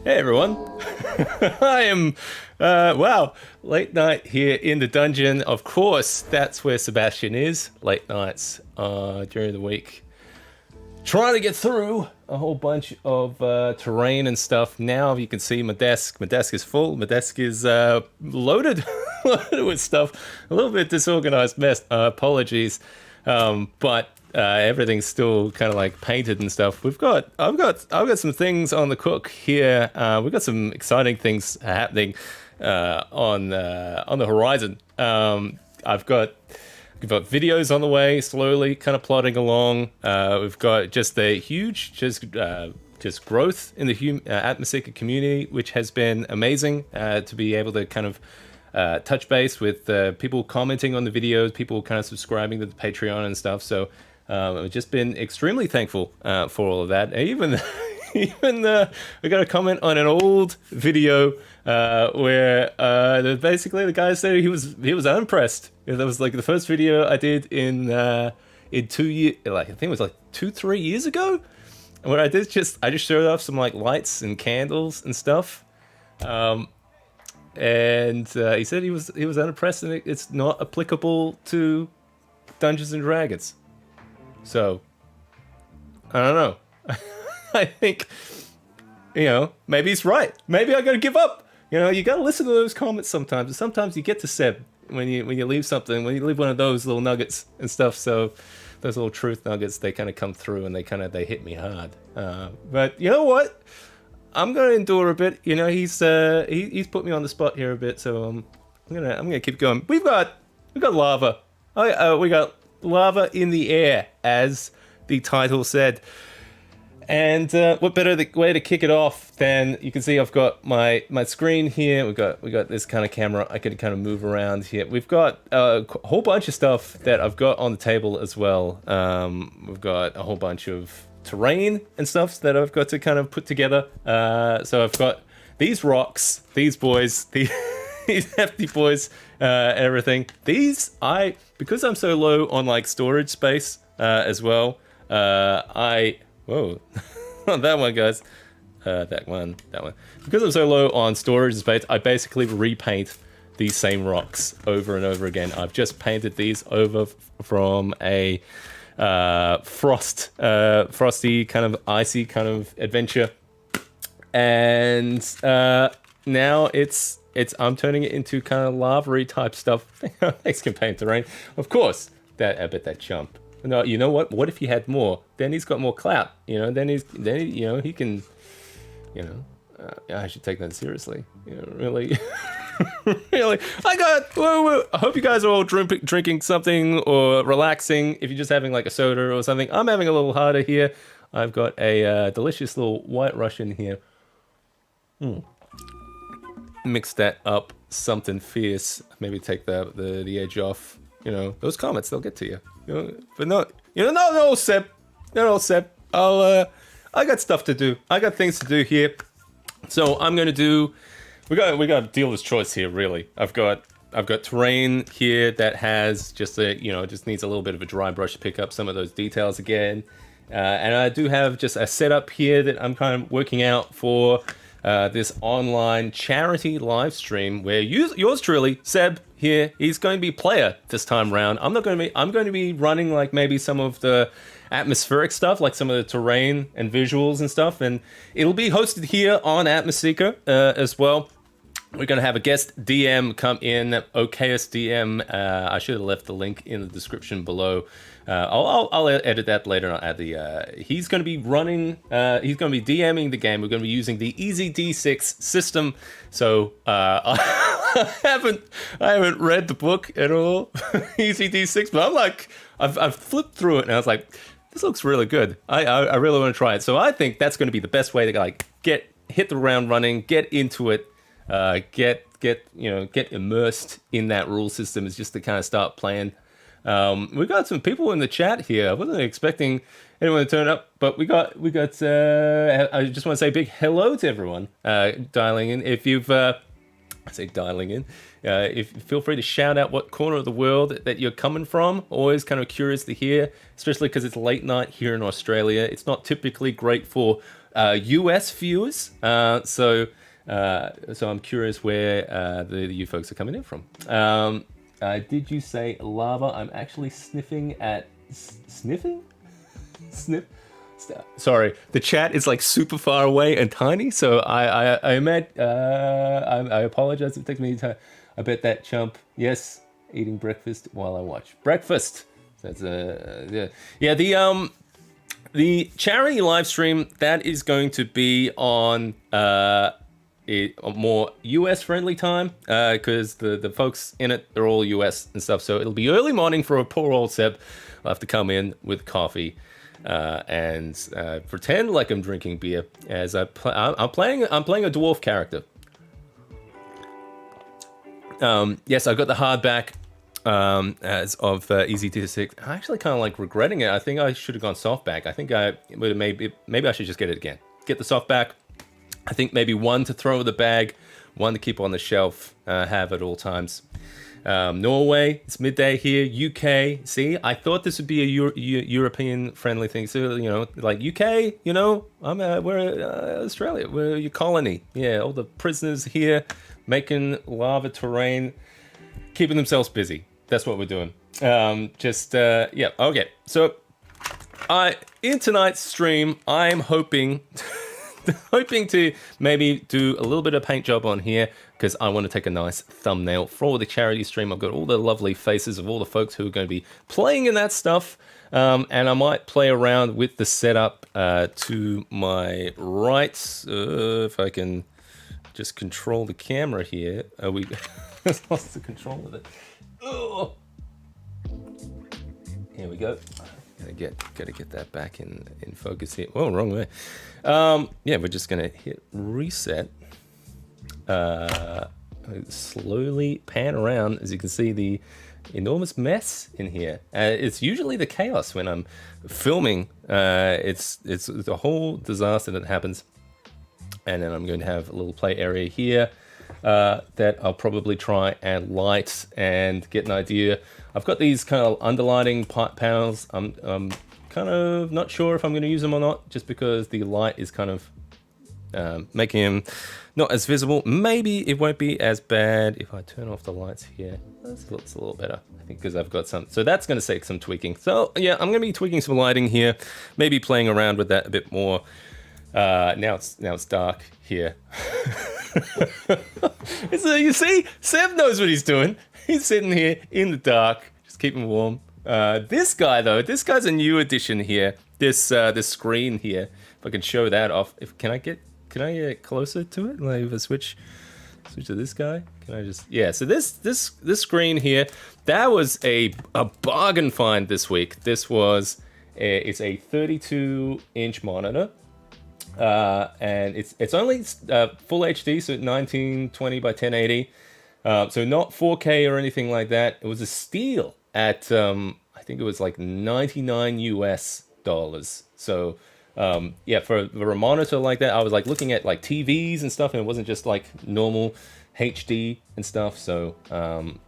Hey everyone, I am, wow, late night here in the dungeon. Of course, that's where Sebastian is, late nights during the week. Trying to get through a whole bunch of terrain and stuff. Now you can see my desk. My desk is full. My desk is loaded, loaded with stuff. A little bit disorganized mess. Apologies, but everything's still kind of like painted and stuff. I've got some things on the cook here. We've got some exciting things happening on the horizon. We've got videos on the way, slowly kind of plodding along. We've got just the huge, just growth in the Atmoseeker community, which has been amazing to be able to kind of touch base with people commenting on the videos, people kind of subscribing to the Patreon and stuff. So I've just been extremely thankful for all of that. Even we got a comment on an old video where basically the guy said he was unimpressed. That was like the first video I did in 2 years, like I think it was like 2-3 years ago, where I just showed off some like lights and candles and stuff. And he said he was unimpressed and it's not applicable to Dungeons and Dragons. So I don't know. I think, maybe he's right. Maybe I gotta give up. You gotta listen to those comments sometimes. And sometimes you get to Seb when you leave something, when you leave one of those little nuggets and stuff. So those little truth nuggets, they kind of come through and they hit me hard. But you know what? I'm gonna endure a bit. He's put me on the spot here a bit, so I'm gonna keep going. We've got lava. We got lava in the air, as the title said. And what better way to kick it off than, you can see I've got my screen here. We got this kind of camera. I can kind of move around here. We've got a whole bunch of stuff that I've got on the table as well. We've got a whole bunch of terrain and stuff that I've got to kind of put together. So I've got these rocks, these boys, these hefty boys, and everything. Because I'm so low on like storage space as well. Whoa, that one, guys. That one. Because I'm so low on storage space, I basically repaint these same rocks over and over again. I've just painted these over from a frosty kind of icy kind of adventure, and now I'm turning it into kind of lava-y type stuff. Thanks, campaign terrain. Of course, I bet that chump. No, you know what? What if he had more? Then he's got more clout. Then he can. I should take that seriously. Really, really. I hope you guys are all drinking something or relaxing. If you're just having like a soda or something, I'm having a little harder here. I've got a delicious little White Russian here. Mix that up, something fierce. Maybe take the edge off. Those comments, they'll get to you. But no, Seb. No, Seb. I got stuff to do. I got things to do here. So I'm gonna do. We got a dealer's choice here, really. I've got terrain here that has just just needs a little bit of a dry brush to pick up some of those details again. And I do have just a setup here that I'm kind of working out for this online charity live stream where yours truly, Seb, here, he's going to be player this time round. I'm going to be running like maybe some of the atmospheric stuff, like some of the terrain and visuals and stuff, and it'll be hosted here on Atmoseeker as well. We're going to have a guest DM come in, okayest DM. I should have left the link in the description below. I'll edit that later on. He's going to be running. He's going to be DMing the game. We're going to be using the Easy D6 system. So I haven't read the book at all, Easy D6. But I've flipped through it and I was like, this looks really good. I really want to try it. So I think that's going to be the best way to like hit the ground running, get into it. Get immersed in that rule system, is just to kind of start playing. We got some people in the chat here. I wasn't expecting anyone to turn up, but we got. I just want to say a big hello to everyone dialing in. If you've if feel free to shout out what corner of the world that you're coming from. Always kind of curious to hear, especially because it's late night here in Australia. It's not typically great for US viewers. So I'm curious where you folks are coming in from. Did you say lava? I'm actually sniffing at sniffing. Sniff. Sorry, the chat is like super far away and tiny, so I apologize if it takes me time. I bet that chump. Yes, eating breakfast while I watch breakfast. That's the charity live stream that is going to be on a more US friendly time because the folks in it, they're all US and stuff, so it'll be early morning for a poor old Seb. I'll have to come in with coffee and pretend like I'm drinking beer as I'm playing a dwarf character. Yes, I got the hardback as of Easy to 6. I'm actually kind of like regretting it. I think I should have gone softback. I think maybe I should just get it again. Get the softback. I think maybe one to throw in the bag, one to keep on the shelf, have at all times. Norway, it's midday here. UK, see, I thought this would be a European-friendly thing. So, like UK, we're Australia. We're your colony. Yeah, all the prisoners here making lava terrain, keeping themselves busy. That's what we're doing. Okay. So, in tonight's stream, I'm hoping to maybe do a little bit of paint job on here because I want to take a nice thumbnail for the charity stream. I've got all the lovely faces of all the folks who are going to be playing in that stuff. And I might play around with the setup to my right. If I can just control the camera here. We lost the control of it. Oh. Here we go. Gotta get that back in focus here. Oh, wrong way. We're just gonna hit reset. Slowly pan around, as you can see the enormous mess in here. It's usually the chaos when I'm filming. It's a whole disaster that happens. And then I'm going to have a little play area here that I'll probably try and light and get an idea. I've got these kind of underlighting panels. I'm kind of not sure if I'm going to use them or not, just because the light is kind of making them not as visible. Maybe it won't be as bad if I turn off the lights here. This looks a little better, I think, because I've got some. So that's going to take some tweaking. So yeah, I'm going to be tweaking some lighting here, maybe playing around with that a bit more. Now it's dark here. You see, Seb knows what he's doing. He's sitting here in the dark, just keeping warm. This guy's a new addition here. This screen here. If I can show that off. Can I get closer to it? Like if I switch to this guy. Can I just? Yeah. So this screen here, that was a bargain find this week. This was it's a 32-inch monitor. And it's only full HD, so 1920 by 1080. So not 4K or anything like that. It was a steal at I think it was like $99 US. So for a monitor like that, I was like looking at like TVs and stuff, and it wasn't just like normal HD and stuff. So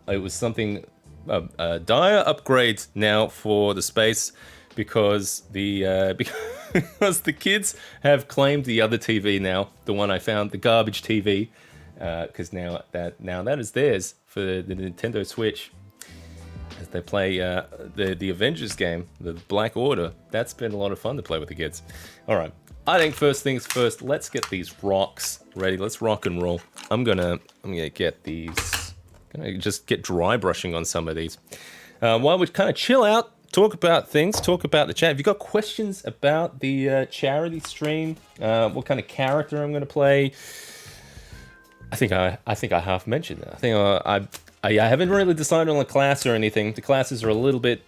it was something a dire upgrade now for the space. Because because the kids have claimed the other TV now, the one I found, the garbage TV, because now that is theirs for the Nintendo Switch. As they play the Avengers game, the Black Order. That's been a lot of fun to play with the kids. All right, I think first things first. Let's get these rocks ready. Let's rock and roll. I'm gonna get these. Gonna just get dry brushing on some of these while we kind of chill out. Talk about things, talk about the chat. If you've got questions about the charity stream, what kind of character I'm going to play, I think I half mentioned that. I think I haven't really decided on a class or anything. The classes are a little bit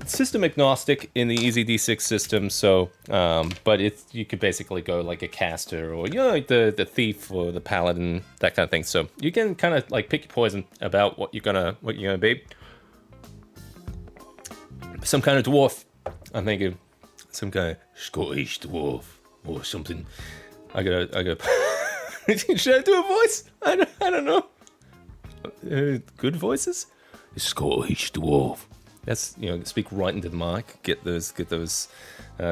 system agnostic in the EasyD6 system, so but you could basically go like a caster or like the thief or the paladin, that kind of thing. So you can kind of like pick your poison about what you're gonna be. Some kind of dwarf. I'm thinking some kind of Scottish dwarf or something. I gotta. Should I do a voice? I don't know. Good voices? Scottish dwarf. That's, speak right into the mic. Get those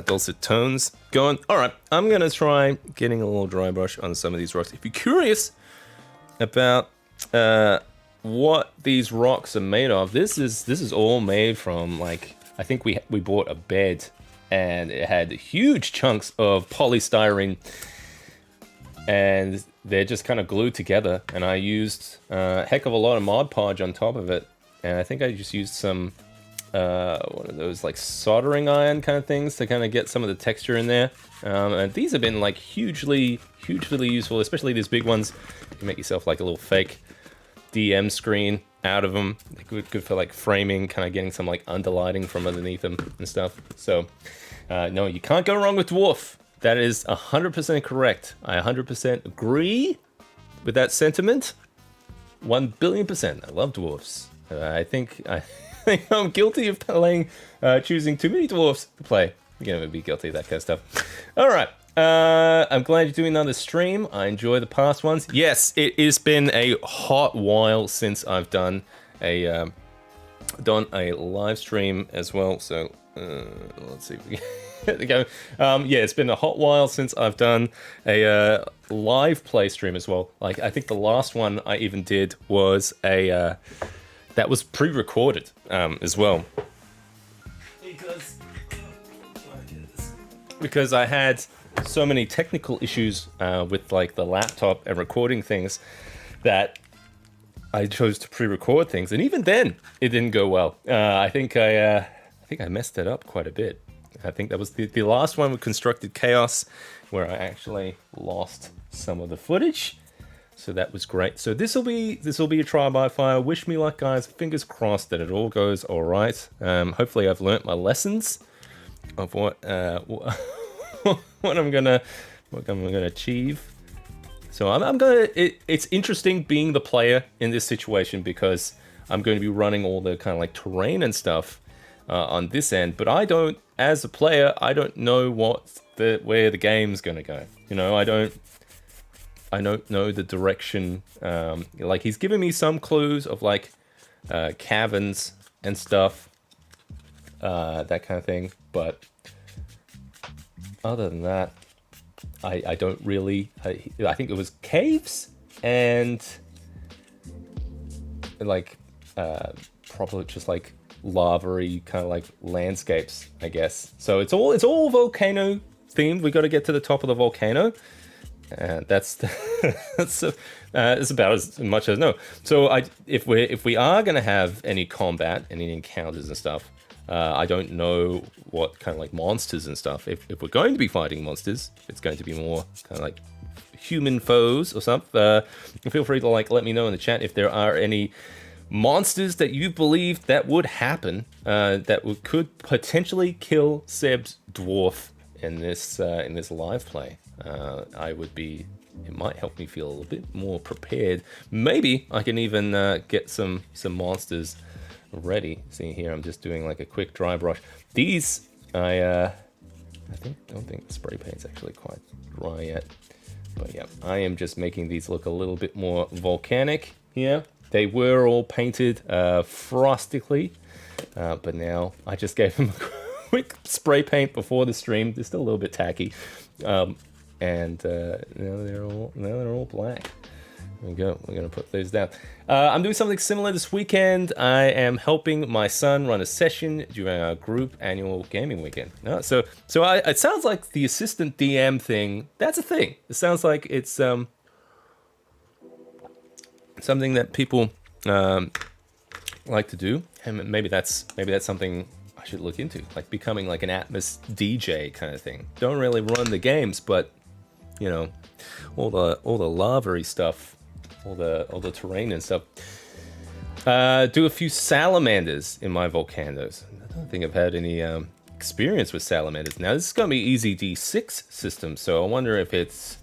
dulcet tones going. All right, I'm gonna try getting a little dry brush on some of these rocks. If you're curious about what these rocks are made of, this is all made from, like, I think we bought a bed and it had huge chunks of polystyrene, and they're just kind of glued together. And I used a heck of a lot of Mod Podge on top of it, and I think I just used some one of those like soldering iron kind of things to kind of get some of the texture in there. And these have been like hugely useful, especially these big ones. You can make yourself like a little fake DM screen out of them. Good for like framing, kind of getting some like underlighting from underneath them and stuff. So no, you can't go wrong with dwarf. That is 100% correct. I 100% agree with that sentiment. 1 billion%. I love dwarfs. I think I'm guilty of choosing too many dwarfs to play. You're gonna be guilty of that kind of stuff. All right. I'm glad you're doing another stream. I enjoy the past ones. Yes, it has been a hot while since I've done a live stream as well. So let's see if we can go. Yeah, it's been a hot while since I've done a live play stream as well. Like, I think the last one I even did was that was pre-recorded as well. Because I had so many technical issues with like the laptop and recording things that I chose to pre-record things, and even then it didn't go well. I think I messed it up quite a bit. I think that was the last one with Constructed Chaos, where I actually lost some of the footage. So that was great. So this will be a trial by fire. Wish me luck, guys. Fingers crossed that it all goes all right. Hopefully I've learnt my lessons of what I'm gonna achieve. So I'm gonna. It's interesting being the player in this situation, because I'm going to be running all the kind of like terrain and stuff on this end. But I don't, as a player, I don't know where the game's gonna go. I don't know the direction. Like, he's given me some clues of like caverns and stuff, that kind of thing. But other than that, I don't really. I think it was caves and like probably just like lava-y kind of like landscapes, I guess. So it's all volcano themed. We got to get to the top of the volcano. And that's it's about as much as I know. So if we are gonna have any combat, any encounters and stuff, I don't know what kind of like monsters and stuff. If we're going to be fighting monsters, it's going to be more kind of like human foes or something. Feel free to like let me know in the chat if there are any monsters that you believe that would happen, could potentially kill Seb's dwarf in this live play. It might help me feel a little bit more prepared. Maybe I can even get some monsters ready. See here, I'm just doing like a quick dry brush. These, don't think the spray paint's actually quite dry yet. But yeah, I am just making these look a little bit more volcanic here. They were all painted frostically, but now I just gave them a quick spray paint before the stream. They're still a little bit tacky. And now they're all black. There we go. We're gonna put those down. I'm doing something similar this weekend. I am helping my son run a session during our group annual gaming weekend. So it sounds like the assistant DM thing. That's a thing. It sounds like it's something that people like to do, and maybe that's something I should look into, like becoming like an Atmos DJ kind of thing. Don't really run the games, but all the lava-y stuff, all the terrain and stuff. Do a few salamanders in my volcanoes. I don't think I've had any experience with salamanders. Now this is gonna be easy D6 system, so I wonder if it's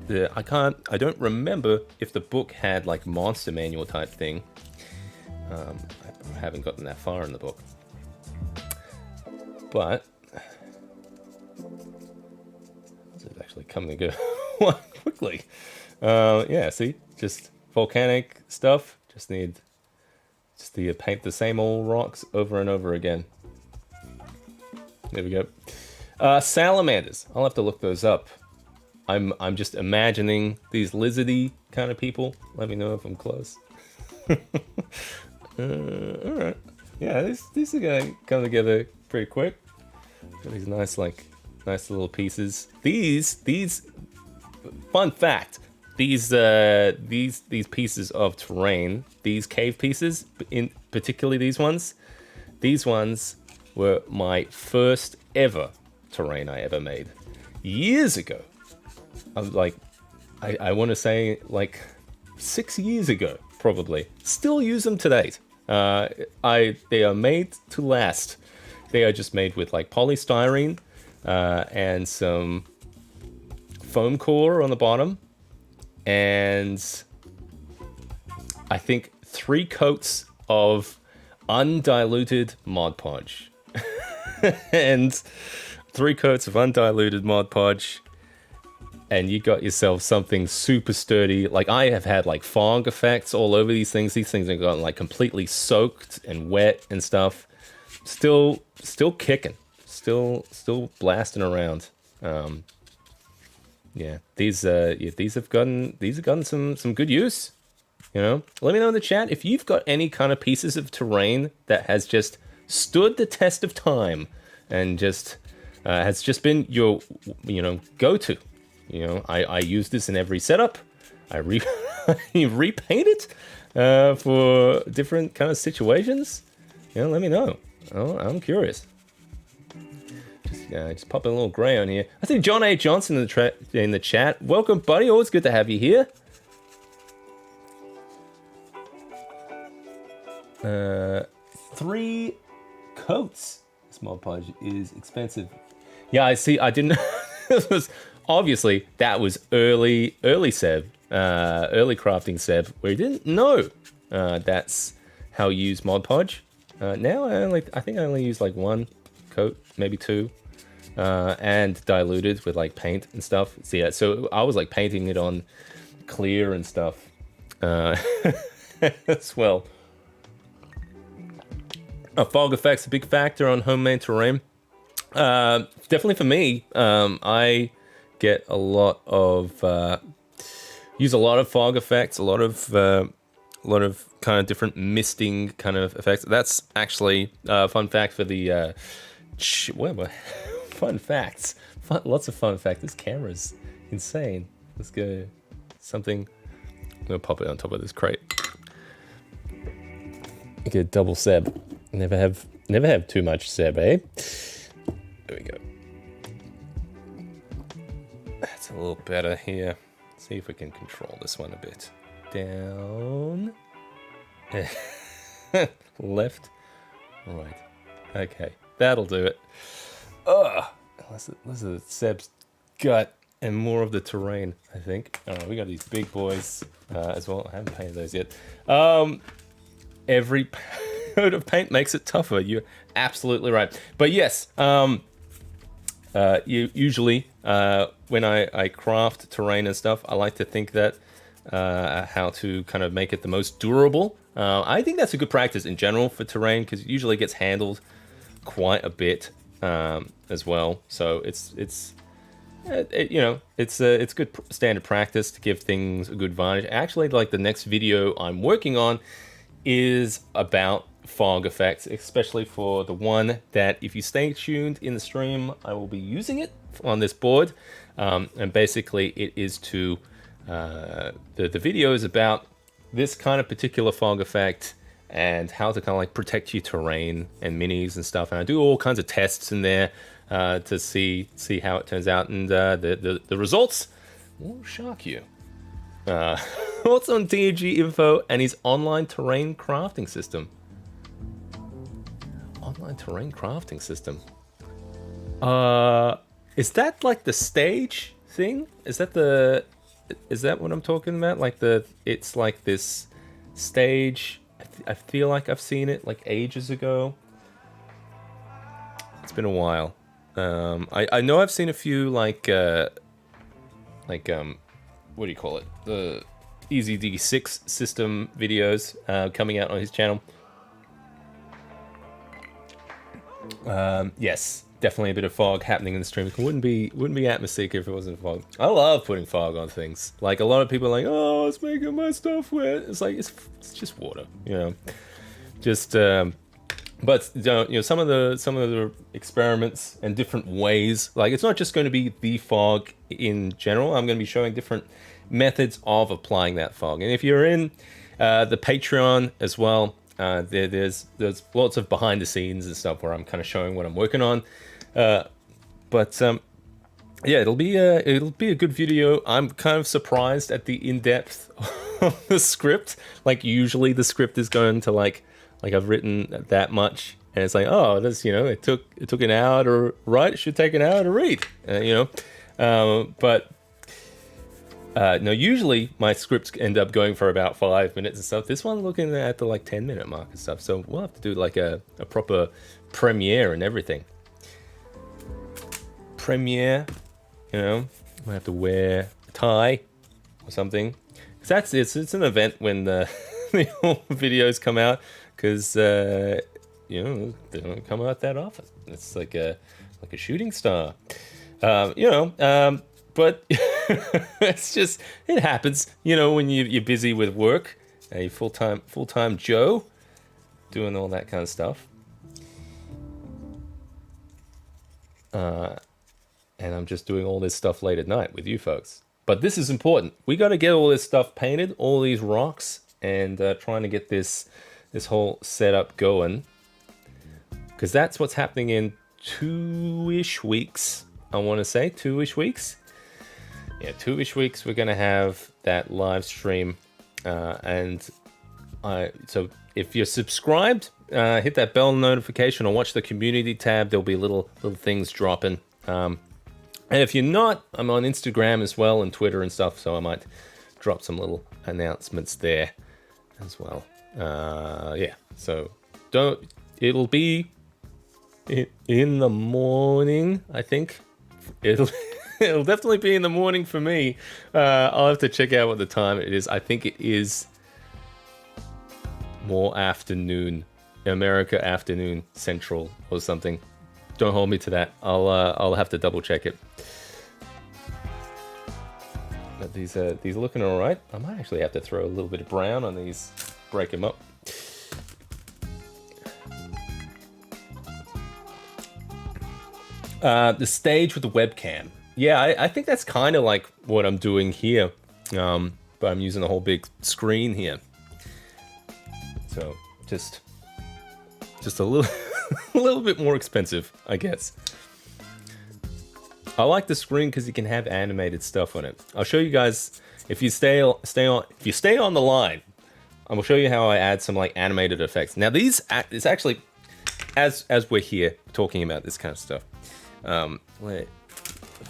I don't remember if the book had like monster manual type thing. I haven't gotten that far in the book. But this is actually coming to go quickly. Yeah, see, just volcanic stuff. Just need Just the paint the same old rocks over and over again. There we go. Salamanders. I'll have to look those up. I'm just imagining these lizardy kind of people. Let me know if I'm close. All right. Yeah, these are gonna come together pretty quick. Got these nice little pieces. These fun fact. These pieces of terrain, these cave pieces, in particularly these ones were my first ever terrain I ever made years ago. I want to say like 6 years ago, probably. Still use them to date. They are made to last. They are just made with like polystyrene and some foam core on the bottom, and I think 3 coats of undiluted Mod Podge. And 3 coats of undiluted Mod Podge, and you got yourself something super sturdy. Like, I have had like fog effects all over these things. These things have gotten like completely soaked and wet and stuff. Still kicking. Still blasting around. Yeah, these have gotten some good use. You know, let me know in the chat if you've got any kind of pieces of terrain that has just stood the test of time and just has just been your go-to. You know, I use this in every setup. I repaint it for different kind of situations. You know, let me know. Oh, I'm curious. Just pop a little gray on here. I see John A. Johnson in the chat. Welcome, buddy. Always good to have you here. 3 coats. This Mod Podge is expensive. Yeah, I see. I didn't. This was obviously that was early Seb, early crafting Seb, where he didn't know that's how you use Mod Podge. Now I think I only use like 1 coat, maybe 2. And diluted with like paint and stuff. So yeah, so I was like painting it on clear and stuff as well. Fog effect's a big factor on homemade terrain. Definitely for me, I get a lot of use a lot of fog effects, a lot of kind of different misting kind of effects. That's actually a fun fact for the fun facts. Lots of fun facts. This camera's insane. Let's go. Something. I'm gonna pop it on top of this crate. Get a double Seb. Never have too much Seb, eh? There we go. That's a little better here. See if we can control this one a bit. Down. Left. Right. Okay. That'll do it. Ugh. This is Seb's gut and more of the terrain, I think. We got these big boys as well. I haven't painted those yet. Every coat of paint makes it tougher. You're absolutely right. But yes, usually when I craft terrain and stuff, I like to think that how to kind of make it the most durable. I think that's a good practice in general for terrain, because it usually gets handled quite a bit as well. So it's good standard practice to give things a good varnish. Actually, like the next video I'm working on is about fog effects, especially for the one that, if you stay tuned in the stream, I will be using it on this board. And basically it is to the video is about this kind of particular fog effect and how to kind of like protect your terrain and minis and stuff. And I do all kinds of tests in there to see how it turns out, and the results will shock you. What's on DG info and his online terrain crafting system? Online terrain crafting system. Is that like the stage thing? Is that what I'm talking about? Like it's like this stage. I feel like I've seen it like ages ago. It's been a while. I know I've seen a few like what do you call it? The EZD6 system videos coming out on his channel. Yes, definitely a bit of fog happening in the stream. It wouldn't be Atmoseeker if it wasn't fog. I love putting fog on things. Like a lot of people are like, oh, it's making my stuff wet. It's like it's just water, you know. Just but you know, some of the experiments and different ways. Like it's not just going to be the fog in general. I'm going to be showing different methods of applying that fog. And if you're in the Patreon as well, there's lots of behind the scenes and stuff where I'm kind of showing what I'm working on. But yeah, it'll be a good video. I'm kind of surprised at the in-depth of the script. Like usually the script is going to like I've written that much, and it's like, oh, that's, you know, it took an hour to write. It should take an hour to read. You know, but. No, usually my scripts end up going for about 5 minutes and stuff. This one looking at the like 10-minute mark and stuff. So we'll have to do like a proper premiere and everything. Premiere, you know, might have to wear a tie or something. Cause it's an event when the videos come out, because you know, they don't come out that often. It's like a shooting star, you know. But it's just, it happens, you know, when you're busy with work, a full-time Joe, doing all that kind of stuff. And I'm just doing all this stuff late at night with you folks. But this is important. We got to get all this stuff painted, all these rocks, and trying to get this whole setup going. Because that's what's happening in 2-ish weeks, I want to say, 2-ish weeks. Yeah, 2-ish weeks we're going to have that live stream. So if you're subscribed, hit that bell notification or watch the community tab. There'll be little things dropping. And if you're not, I'm on Instagram as well and Twitter and stuff, so I might drop some little announcements there as well. Yeah, so it'll be in the morning, I think. It'll definitely be in the morning for me. I'll have to check out what the time it is. I think it is more afternoon, America afternoon, Central or something. Don't hold me to that. I'll have to double check it. But these are looking all right. I might actually have to throw a little bit of brown on these, break them up. The stage with the webcam. Yeah, I think that's kind of like what I'm doing here, but I'm using a whole big screen here. So just a little, a little bit more expensive, I guess. I like the screen because you can have animated stuff on it. I'll show you guys if you stay on the line. I will show you how I add some like animated effects. Now it's actually as we're here talking about this kind of stuff. Wait.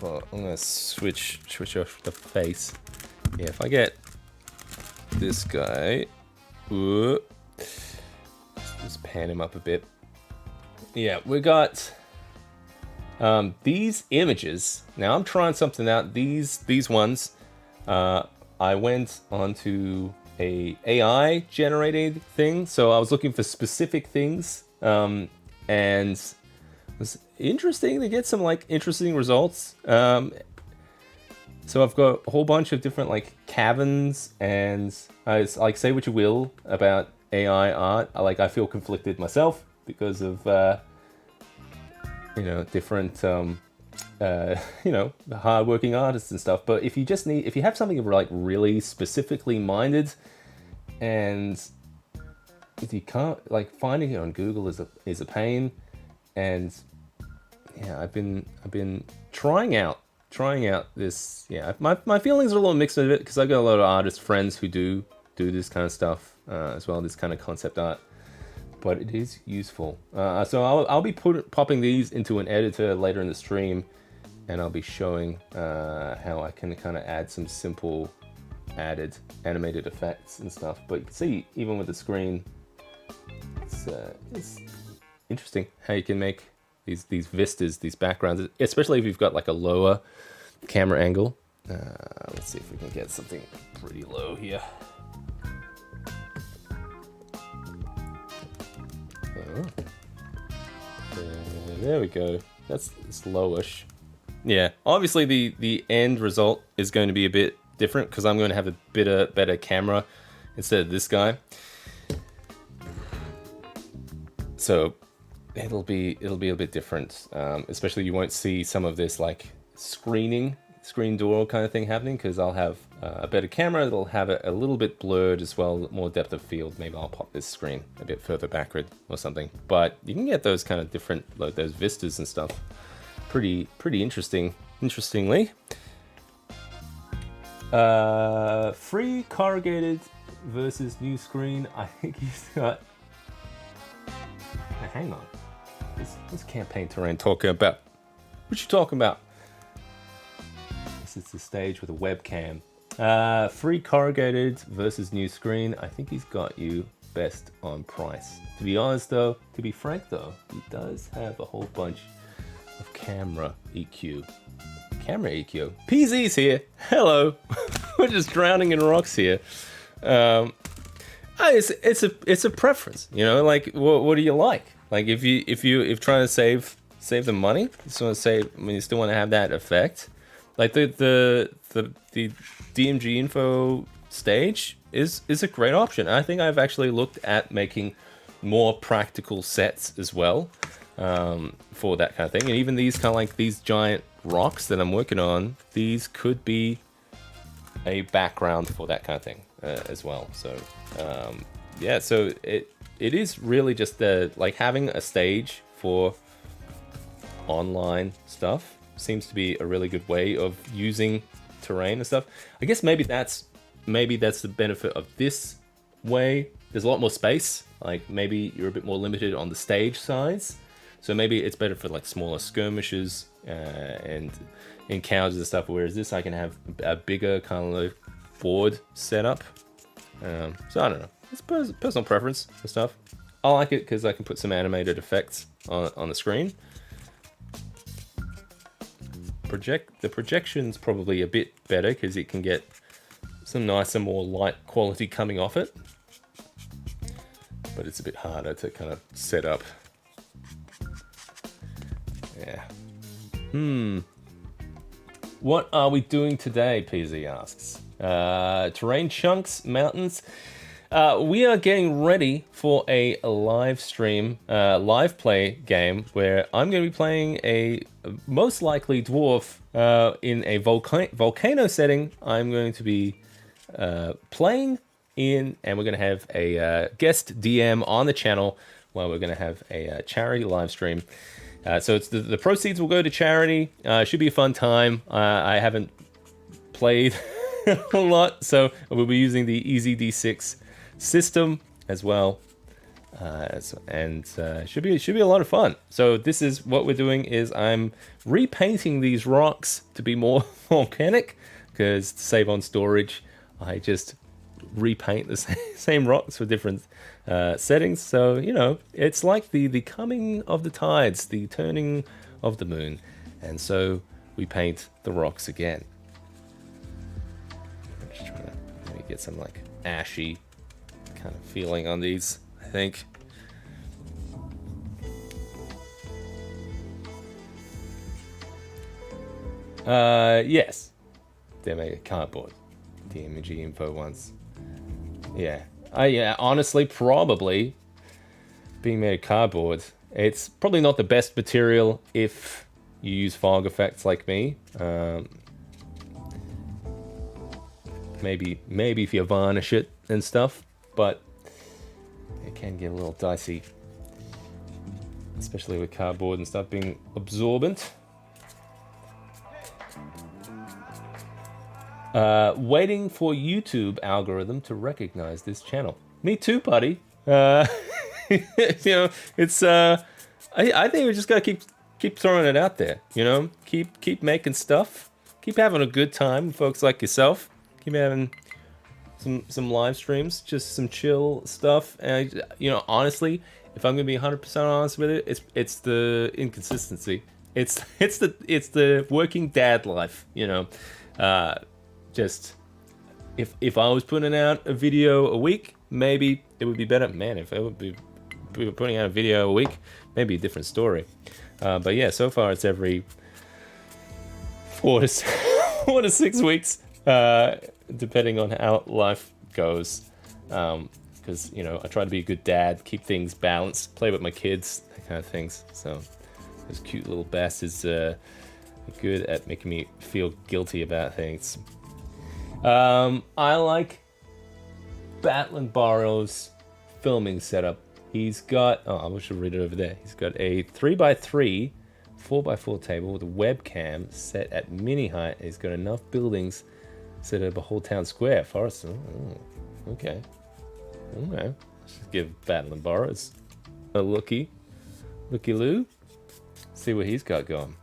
Well, I'm gonna switch off the face. Yeah, if I get this guy, just pan him up a bit. Yeah, we got these images. Now I'm trying something out. These ones, I went onto a AI generated thing, so I was looking for specific things, and it was interesting to get some like interesting results. So I've got a whole bunch of different like caverns, and like say what you will about AI art. I feel conflicted myself because of different hardworking artists and stuff. But if you have something like really specifically minded, and if you can't, like, finding it on Google is a pain. And yeah, I've been trying out this. Yeah, my feelings are a little mixed with it because I've got a lot of artist friends who do this kind of stuff as well, this kind of concept art. But it is useful. So I'll be popping these into an editor later in the stream, and I'll be showing how I can kind of add some simple added animated effects and stuff. But you can see, even with the screen, it's interesting how you can make these vistas, these backgrounds, especially if you've got like a lower camera angle. Let's see if we can get something pretty low here. there we go. It's lowish. Yeah, obviously the end result is going to be a bit different because I'm going to have a better camera instead of this guy. So it'll be a bit different. Especially you won't see some of this like screen door kind of thing happening because I'll have a better camera that'll have it a little bit blurred as well, more depth of field. Maybe I'll pop this screen a bit further backward or something. But you can get those kind of different, like those vistas and stuff. Pretty interestingly. Free corrugated versus new screen. I think he's got. Now, hang on. This campaign terrain talking about? What you talking about? This is the stage with a webcam. Free corrugated versus new screen. I think he's got you best on price. To be honest though, to be frank though, he does have a whole bunch of camera EQ. Camera EQ. PZ's here. Hello. We're just drowning in rocks here. It's a preference, you know. Like, what do you like? Like, if trying to save the money, you just want to save. I mean, you still want to have that effect. Like the DMG info stage is a great option. I think I've actually looked at making more practical sets as well. For that kind of thing, and even these kind of like these giant rocks that I'm working on, these could be a background for that kind of thing as well. So yeah, so it is really just like having a stage for online stuff seems to be a really good way of using terrain and stuff. I guess maybe that's the benefit of this way. There's a lot more space. Like maybe you're a bit more limited on the stage size. So maybe it's better for like smaller skirmishes and encounters and stuff. Whereas this, I can have a bigger kind of board setup. So I don't know. It's personal preference and stuff. I like it because I can put some animated effects on the screen. The projection's probably a bit better because it can get some nicer, more light quality coming off it. But it's a bit harder to kind of set up. Yeah. What are we doing today, PZ asks. Terrain chunks, mountains. We are getting ready for a live stream, live play game where I'm going to be playing a most likely dwarf in a volcano setting. I'm going to be playing in, and we're going to have a guest DM on the channel where we're going to have a charity live stream. So it's the proceeds will go to charity. Should be a fun time. I haven't played a lot, so we'll be using the Easy D6 system as well, and should be a lot of fun. So this is what we're doing: is I'm repainting these rocks to be more volcanic, because to save on storage, I just repaint the same rocks for different settings. So you know, it's like the coming of the tides, the turning of the moon, and so we paint the rocks again. I'm just trying to maybe get some like ashy kind of feeling on these, I think. Yes, they made a cardboard. The imaging info ones. Yeah, honestly, probably being made of cardboard. It's probably not the best material if you use fog effects like me. Maybe if you varnish it and stuff, but it can get a little dicey, especially with cardboard and stuff being absorbent. Waiting for YouTube algorithm to recognize this channel. Me too, buddy. You know, it's I think we just gotta keep throwing it out there. You know, keep making stuff, keep having a good time, folks like yourself. Keep having some live streams, just some chill stuff. And you know, honestly, if I'm gonna be 100% honest with it, it's the inconsistency. It's the working dad life. You know. Just if I was putting out a video a week, maybe it would be better. Man, if I would be putting out a video a week, maybe a different story. But yeah, so far it's every 4 to 6 weeks, depending on how life goes. Because I try to be a good dad, keep things balanced, play with my kids, that kind of things. So those cute little bastards are good at making me feel guilty about things. I like Battle and Borrow's filming setup. He's got, I wish I read it over there. He's got a 3x3, 4x4 table with a webcam set at mini height. He's got enough buildings set up a whole town square. Forest. Okay. Let's just give Battle and Borrows a looky-loo. See what he's got going.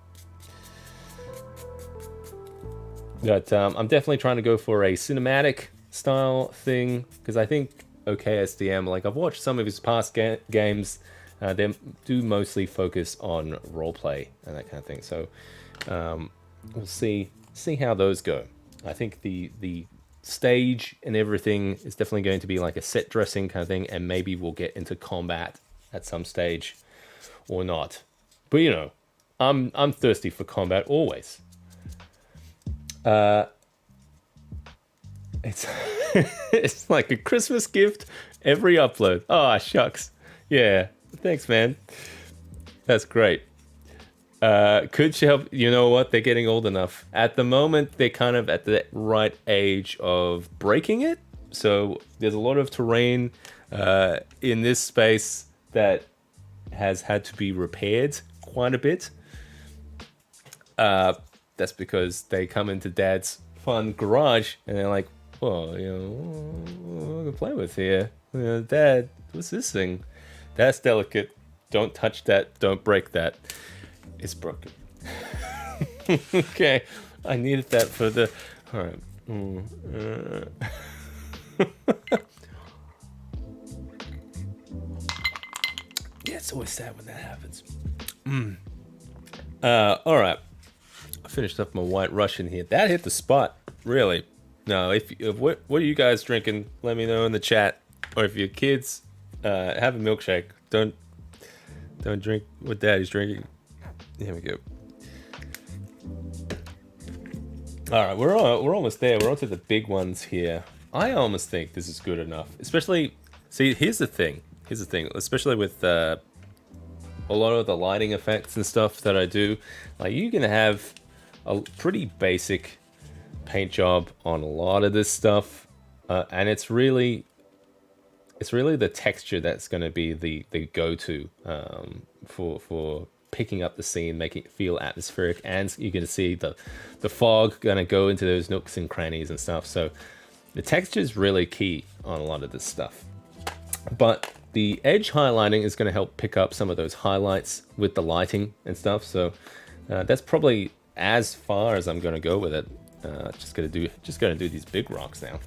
But I'm definitely trying to go for a cinematic style thing, because I think OKSDM, like I've watched some of his past games, they do mostly focus on roleplay and that kind of thing. So we'll see how those go. I think the stage and everything is definitely going to be like a set dressing kind of thing, and maybe we'll get into combat at some stage or not. But I'm thirsty for combat always. It's it's like a Christmas gift every upload. Oh, shucks. Yeah, thanks, man. That's great. Could you help? You know what? They're getting old enough. At the moment, they're kind of at the right age of breaking it. So there's a lot of terrain in this space that has had to be repaired quite a bit. That's because they come into Dad's fun garage and they're like, "Well, what am I play with here? Dad, what's this thing? That's delicate. Don't touch that. Don't break that. It's broken." Okay, I needed that for the. All right. Yeah, it's always sad when that happens. All right. I finished up my White Russian here. That hit the spot, really. No, if what are you guys drinking? Let me know in the chat. Or if your kids have a milkshake, don't drink what Daddy's drinking. Here we go. All right, we're almost there. We're on to the big ones here. I almost think this is good enough. Especially, see, here's the thing. Especially with a lot of the lighting effects and stuff that I do. Like, you can have a pretty basic paint job on a lot of this stuff, and it's really the texture that's going to be the go-to for picking up the scene, making it feel atmospheric, and you can see the fog going to go into those nooks and crannies and stuff. So the texture is really key on a lot of this stuff. But the edge highlighting is going to help pick up some of those highlights with the lighting and stuff. So that's probably as far as I'm going to go with it. Just gonna do these big rocks now.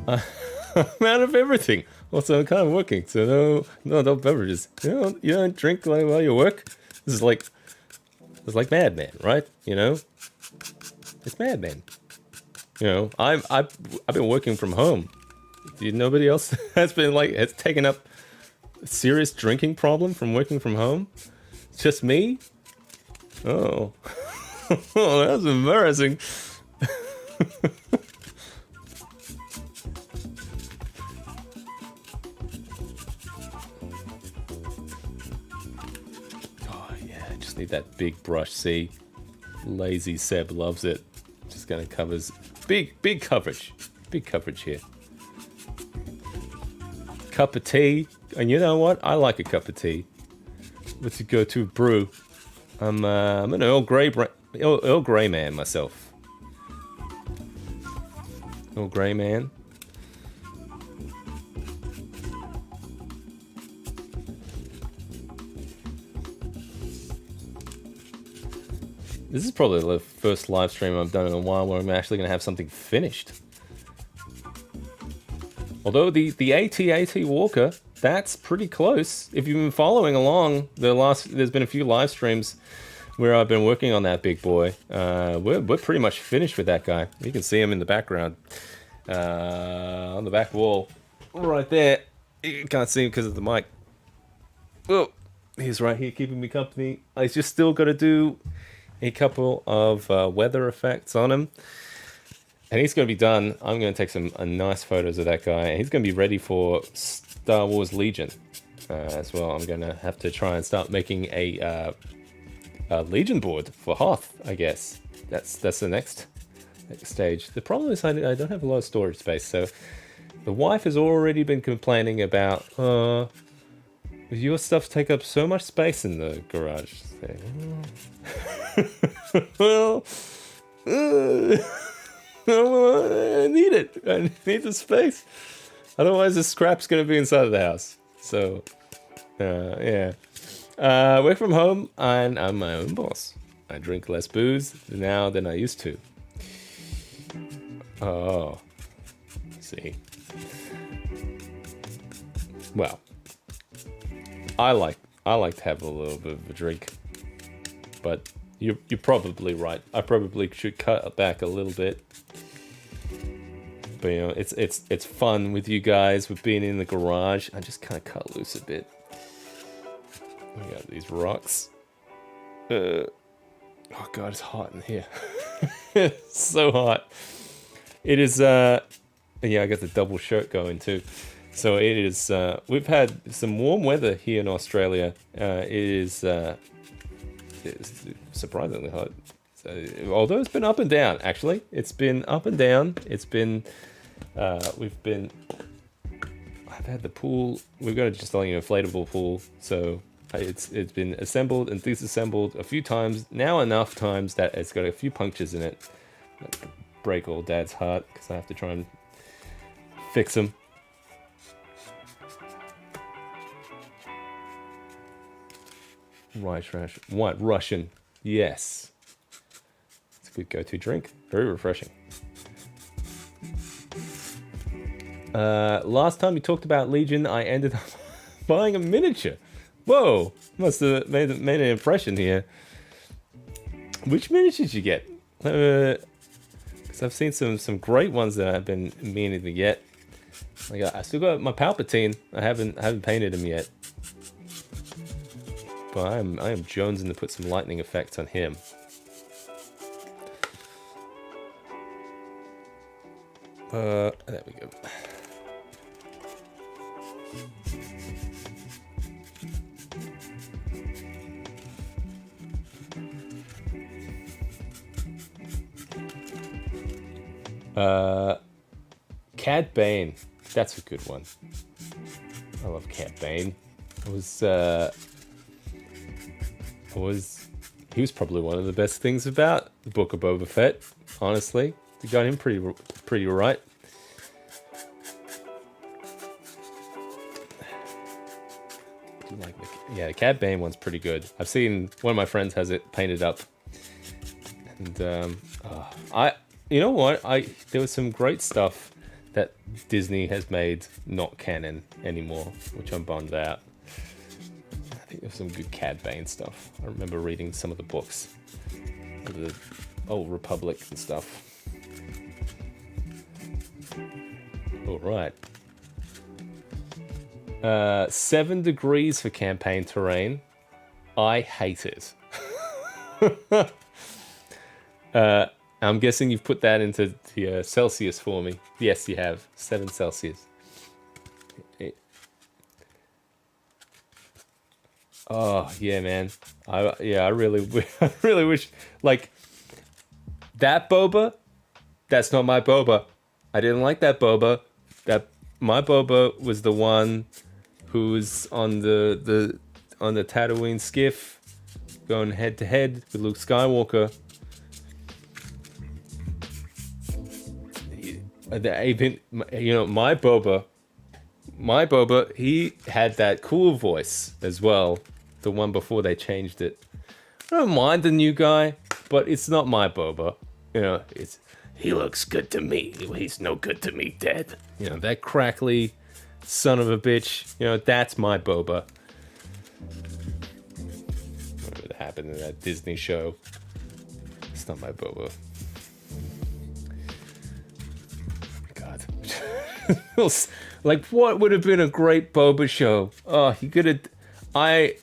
I'm out of everything. Also, I'm kind of working, so no beverages. You don't drink while you work. This is like Mad Men, right? It's Mad Men. I've been working from home. Nobody else has taken up a serious drinking problem from working from home? It's just me? Oh. Oh, that's embarrassing. Oh, yeah, I just need that big brush, see? Lazy Seb loves it. Just gonna covers big coverage. Big coverage here. Cup of tea, and you know what? I like a cup of tea. What's your go-to brew? I'm an Earl Grey man myself. Earl Grey man. This is probably the first live stream I've done in a while where I'm actually going to have something finished. Although the AT Walker, that's pretty close. If you've been following along, there's been a few live streams where I've been working on that big boy. We're pretty much finished with that guy. You can see him in the background, on the back wall, right there. You can't see him because of the mic. Oh, he's right here keeping me company. I just still got to do a couple of weather effects on him, and he's going to be done. I'm going to take some nice photos of that guy, and he's going to be ready for Star Wars Legion as well. I'm going to have to try and start making a Legion board for Hoth, I guess. That's the next stage. The problem is I don't have a lot of storage space, so the wife has already been complaining about, your stuff take up so much space in the garage. Well, I need it. I need the space. Otherwise, the scrap's going to be inside of the house. So, yeah. Work from home, and I'm my own boss. I drink less booze now than I used to. Oh. See. Well, I like to have a little bit of a drink, but you're probably right. I probably should cut back a little bit. But you know, it's fun with you guys. We've been in the garage. I just kind of cut loose a bit. We got these rocks. Oh god, it's hot in here. It's so hot. It is. Yeah, I got the double shirt going too. So it is. We've had some warm weather here in Australia. It's surprisingly hot. So, although it's been up and down. Actually, it's been up and down. It's been. We've been. I've had the pool. We've got just an inflatable pool. So it's been assembled and disassembled a few times. Now enough times that it's got a few punctures in it. Break all Dad's heart because I have to try and fix them. White Russian, yes. It's a good go-to drink. Very refreshing. Last time we talked about Legion, I ended up buying a miniature. Whoa, must have made an impression here. Which miniature did you get? Because I've seen some great ones that I've been meaning to get. I still got my Palpatine. I haven't painted him yet. But I am jonesing to put some lightning effects on him. There we go. Cad Bane. That's a good one. I love Cad Bane. He was probably one of the best things about the Book of Boba Fett, honestly. They got him pretty right. The Cad Bane one's pretty good. I've seen one of my friends has it painted up, and you know what? There was some great stuff that Disney has made not canon anymore, which I'm bummed out. I think there's some good Cad Bane stuff. I remember reading some of the books of the Old Republic and stuff. All right. 7 degrees for campaign terrain. I hate it. I'm guessing you've put that into the Celsius for me. Yes, you have. 7 Celsius. Oh yeah, man. I really wish like that boba. That's not my boba. I didn't like that boba. My boba was the one who's on the Tatooine skiff, going head to head with Luke Skywalker. Even my boba, he had that cool voice as well. The one before they changed it. I don't mind the new guy, but it's not my boba. He looks good to me. He's no good to me, Dad. That crackly son of a bitch. That's my boba. Whatever happened. happened in that Disney show. It's not my Boba. God. Like, what would have been a great Boba show? Oh, he could have... I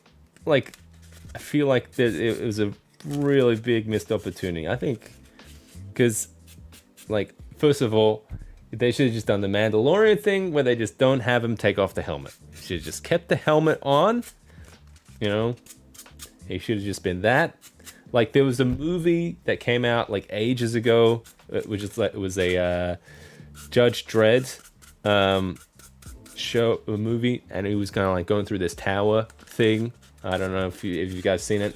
feel like that it was a really big missed opportunity. I think... Because, like, first of all, they should have just done the Mandalorian thing where they just don't have him take off the helmet. Should have just kept the helmet on. You know? He should have just been that. Like, there was a movie that came out, like, ages ago, which is like, it was a Judge Dredd movie, and he was kind of like going through this tower thing. I don't know if you guys seen it.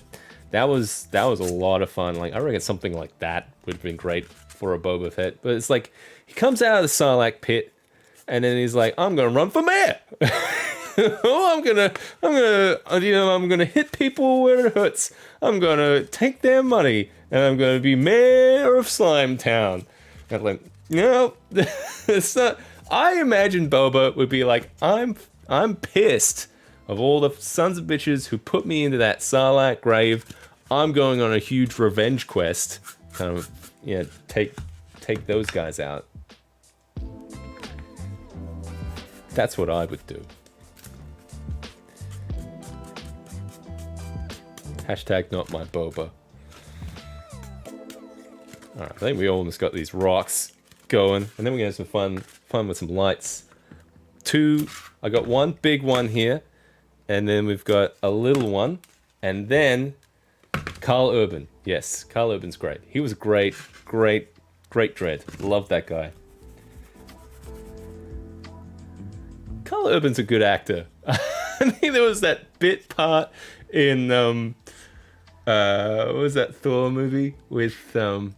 That was a lot of fun. Like, I reckon something like that would have been great for a Boba Fett. But it's like, he comes out of the Sarlacc pit, and then he's like, I'm gonna run for mayor. I'm gonna hit people where it hurts. I'm gonna take their money, and I'm gonna be mayor of Slime Town. And I'm like, no, it's not. I imagine Boba would be like, I'm pissed of all the sons of bitches who put me into that Sarlacc grave. I'm going on a huge revenge quest. Kind of, take those guys out. That's what I would do. Hashtag not my Boba. Alright, I think we almost got these rocks going. And then we're going to have some fun with some lights. I got one big one here. And then we've got a little one. And then Carl Urban. Yes, Carl Urban's great. He was great Dredd. Love that guy. Carl Urban's a good actor. I think there was that bit part in what was that Thor movie with was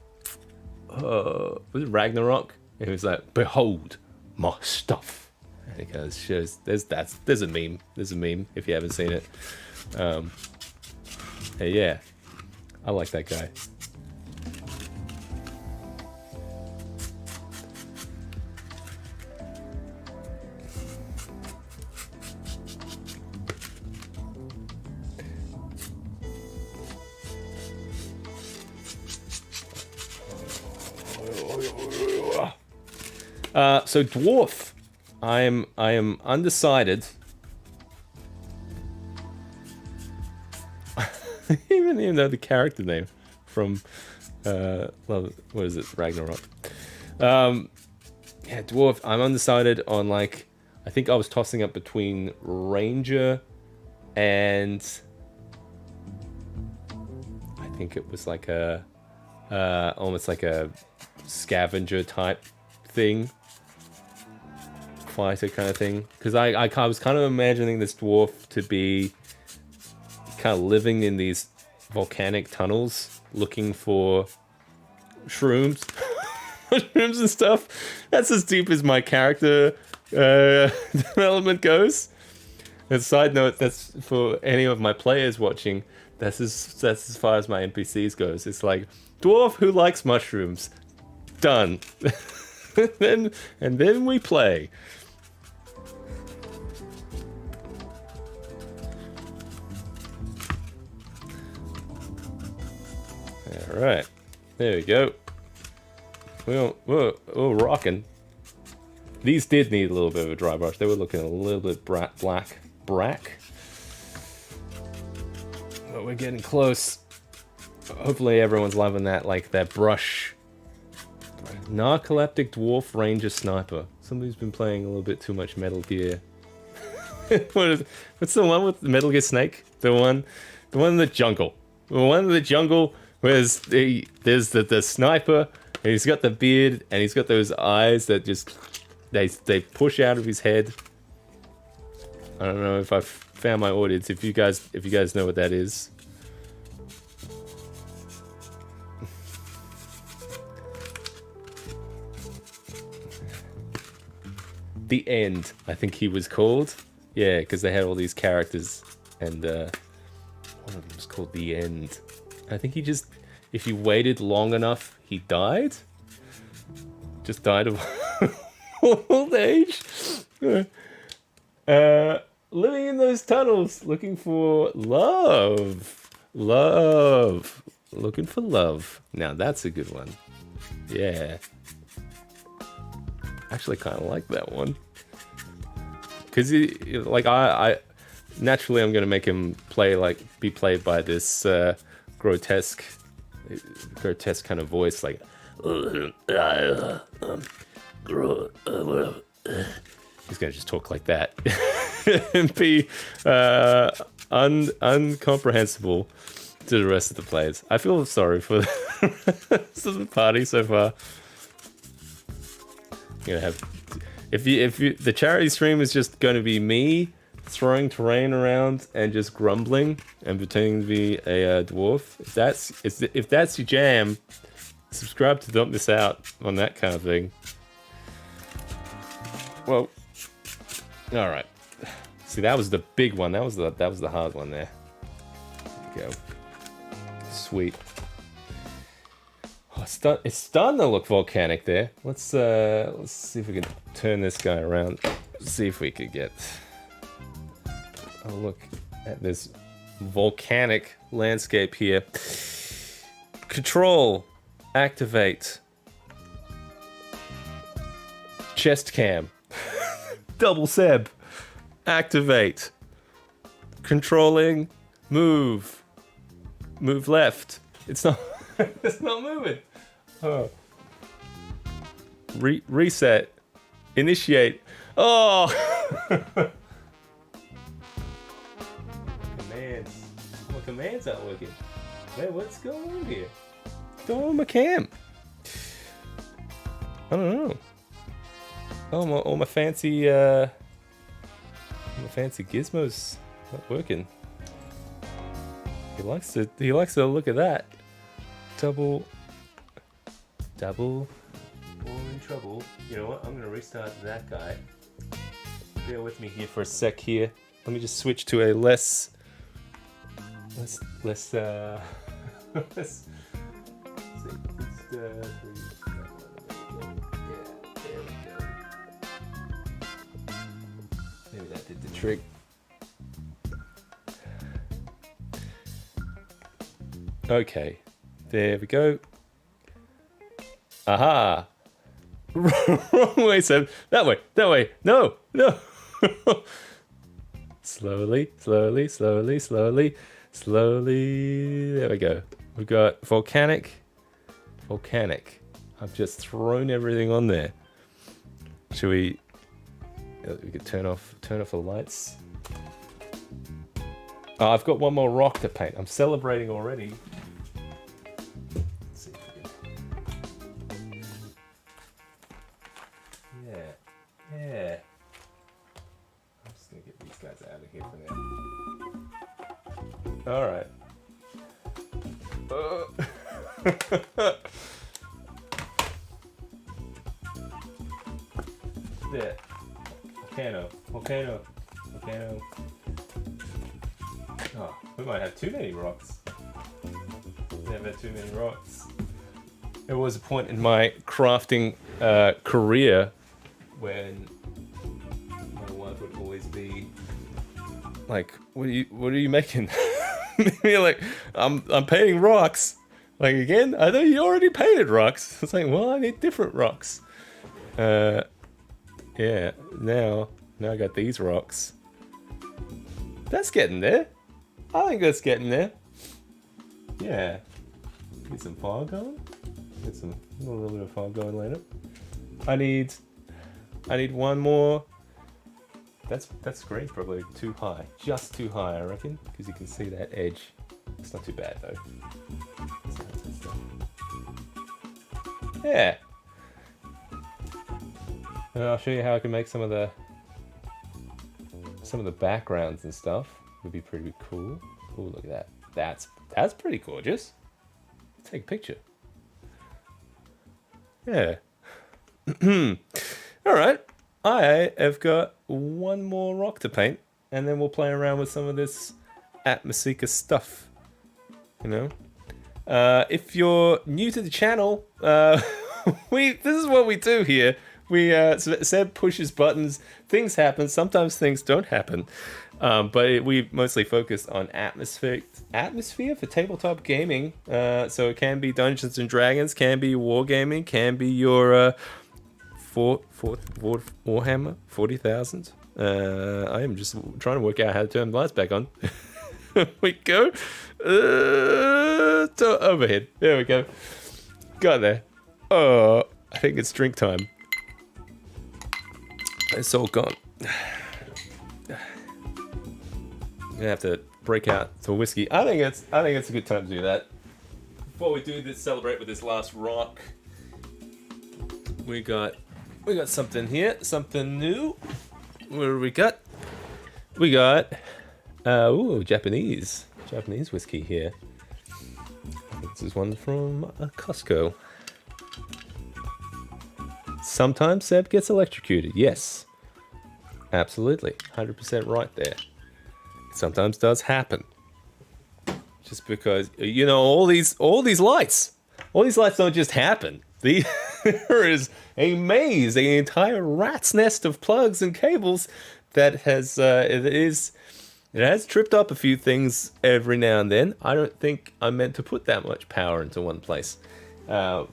it Ragnarok? It was like, behold my stuff. And it goes, shows there's a meme. There's a meme if you haven't seen it. Yeah, I like that guy. So dwarf, I am undecided. I don't even know the character name from what is it, Ragnarok? Yeah, dwarf. I'm undecided on, like, I think I was tossing up between ranger and I think it was like a almost like a scavenger type thing, fighter kind of thing, because I was kind of imagining this dwarf to be kind of living in these volcanic tunnels looking for shrooms mushrooms and stuff. That's as deep as my character development goes. And side note, that's for any of my players watching, that's as far as my NPCs goes. It's like, dwarf who likes mushrooms. Done. and then we play. All right, there we go. We're rocking. These did need a little bit of a dry brush. They were looking a little bit brack. But we're getting close. Hopefully everyone's loving that, like, that brush. Narcoleptic Dwarf Ranger Sniper. Somebody's been playing a little bit too much Metal Gear. What's the one with the Metal Gear Snake? The one in the jungle. The one in the jungle where's there's the sniper, and he's got the beard, and he's got those eyes that just they push out of his head. I don't know if I've found my audience. If you guys know what that is. The End, I think he was called. Yeah, because they had all these characters, and one of them was called The End. I think he just, if you waited long enough, he died. Just died of old age. Living in those tunnels, looking for love. Love. Looking for love. Now that's a good one. Yeah. Actually kind of like that one. Because like I naturally I'm gonna make him be played by this grotesque kind of voice, like he's gonna just talk like that and be uncomprehensible to the rest of the players. I feel sorry for the rest of the party so far. You're gonna have if you the charity stream is just going to be me throwing terrain around and just grumbling and pretending to be a dwarf. If that's your jam, subscribe to don't miss out on that kind of thing. Well, all right. See, that was the big one. That was the hard one there. There you go. Sweet. Oh, it's starting to look volcanic there. Let's see if we can turn this guy around. See if we could get a look at this volcanic landscape here. Control, activate, chest cam, double seb, activate, controlling, move left. It's not. It's not moving. Oh. Reset. Initiate. Oh! Commands. My commands aren't working. Man, what's going on here? What's going on with my cam? I don't know. Oh, all my fancy gizmos not working. He likes to look at that. Double, all in trouble. You know what? I'm gonna restart that guy. Bear with me here for a sec here. Let me just switch to a less. Let's see. Yeah, there we go. Maybe that did the trick. Okay. There we go. Aha! Wrong way, Sam. That way. No. Slowly. There we go. We've got volcanic. I've just thrown everything on there. Should we? We could turn off the lights. Oh, I've got one more rock to paint. I'm celebrating already. Yeah. I'm just gonna get these guys out of here for now. Alright. There. Volcano. Oh, we might have too many rocks. Never too many rocks. There was a point in my crafting career when my wife would always be like, "What are you making?" You're like, "I'm painting rocks." Like, again, I thought you already painted rocks. It's like, well, I need different rocks. Yeah. Now I got these rocks. That's getting there. I think that's getting there. Yeah. Get some fire going. Get a little bit of fire going later. I need one more. That screen's probably too high. Just too high, I reckon. Because you can see that edge. It's not too bad though. Yeah. And I'll show you how I can make some of the backgrounds and stuff. Would be pretty cool. Oh, look at that. That's pretty gorgeous. Take a picture. Yeah. All right. I have got one more rock to paint, and then we'll play around with some of this Atmoseeker stuff. You know, if you're new to the channel, this is what we do here. Seb pushes buttons, things happen, sometimes things don't happen. But we mostly focused on atmosphere for tabletop gaming. So it can be Dungeons and Dragons, can be wargaming, can be your Warhammer 40,000. I am just trying to work out how to turn the lights back on. We go. To overhead. There we go. Got there. Oh, I think it's drink time. It's all gone. I'm gonna have to break out some whiskey. I think it's a good time to do that. Before we do this, celebrate with this last rock. We got something here, something new. What do we got? We got Japanese whiskey here. This is one from Costco. Sometimes Seb gets electrocuted. Yes, absolutely, 100% right there. Sometimes does happen. Just because all these lights don't just happen. There is a maze, an entire rat's nest of plugs and cables that has it has tripped up a few things every now and then. I don't think I'm meant to put that much power into one place, but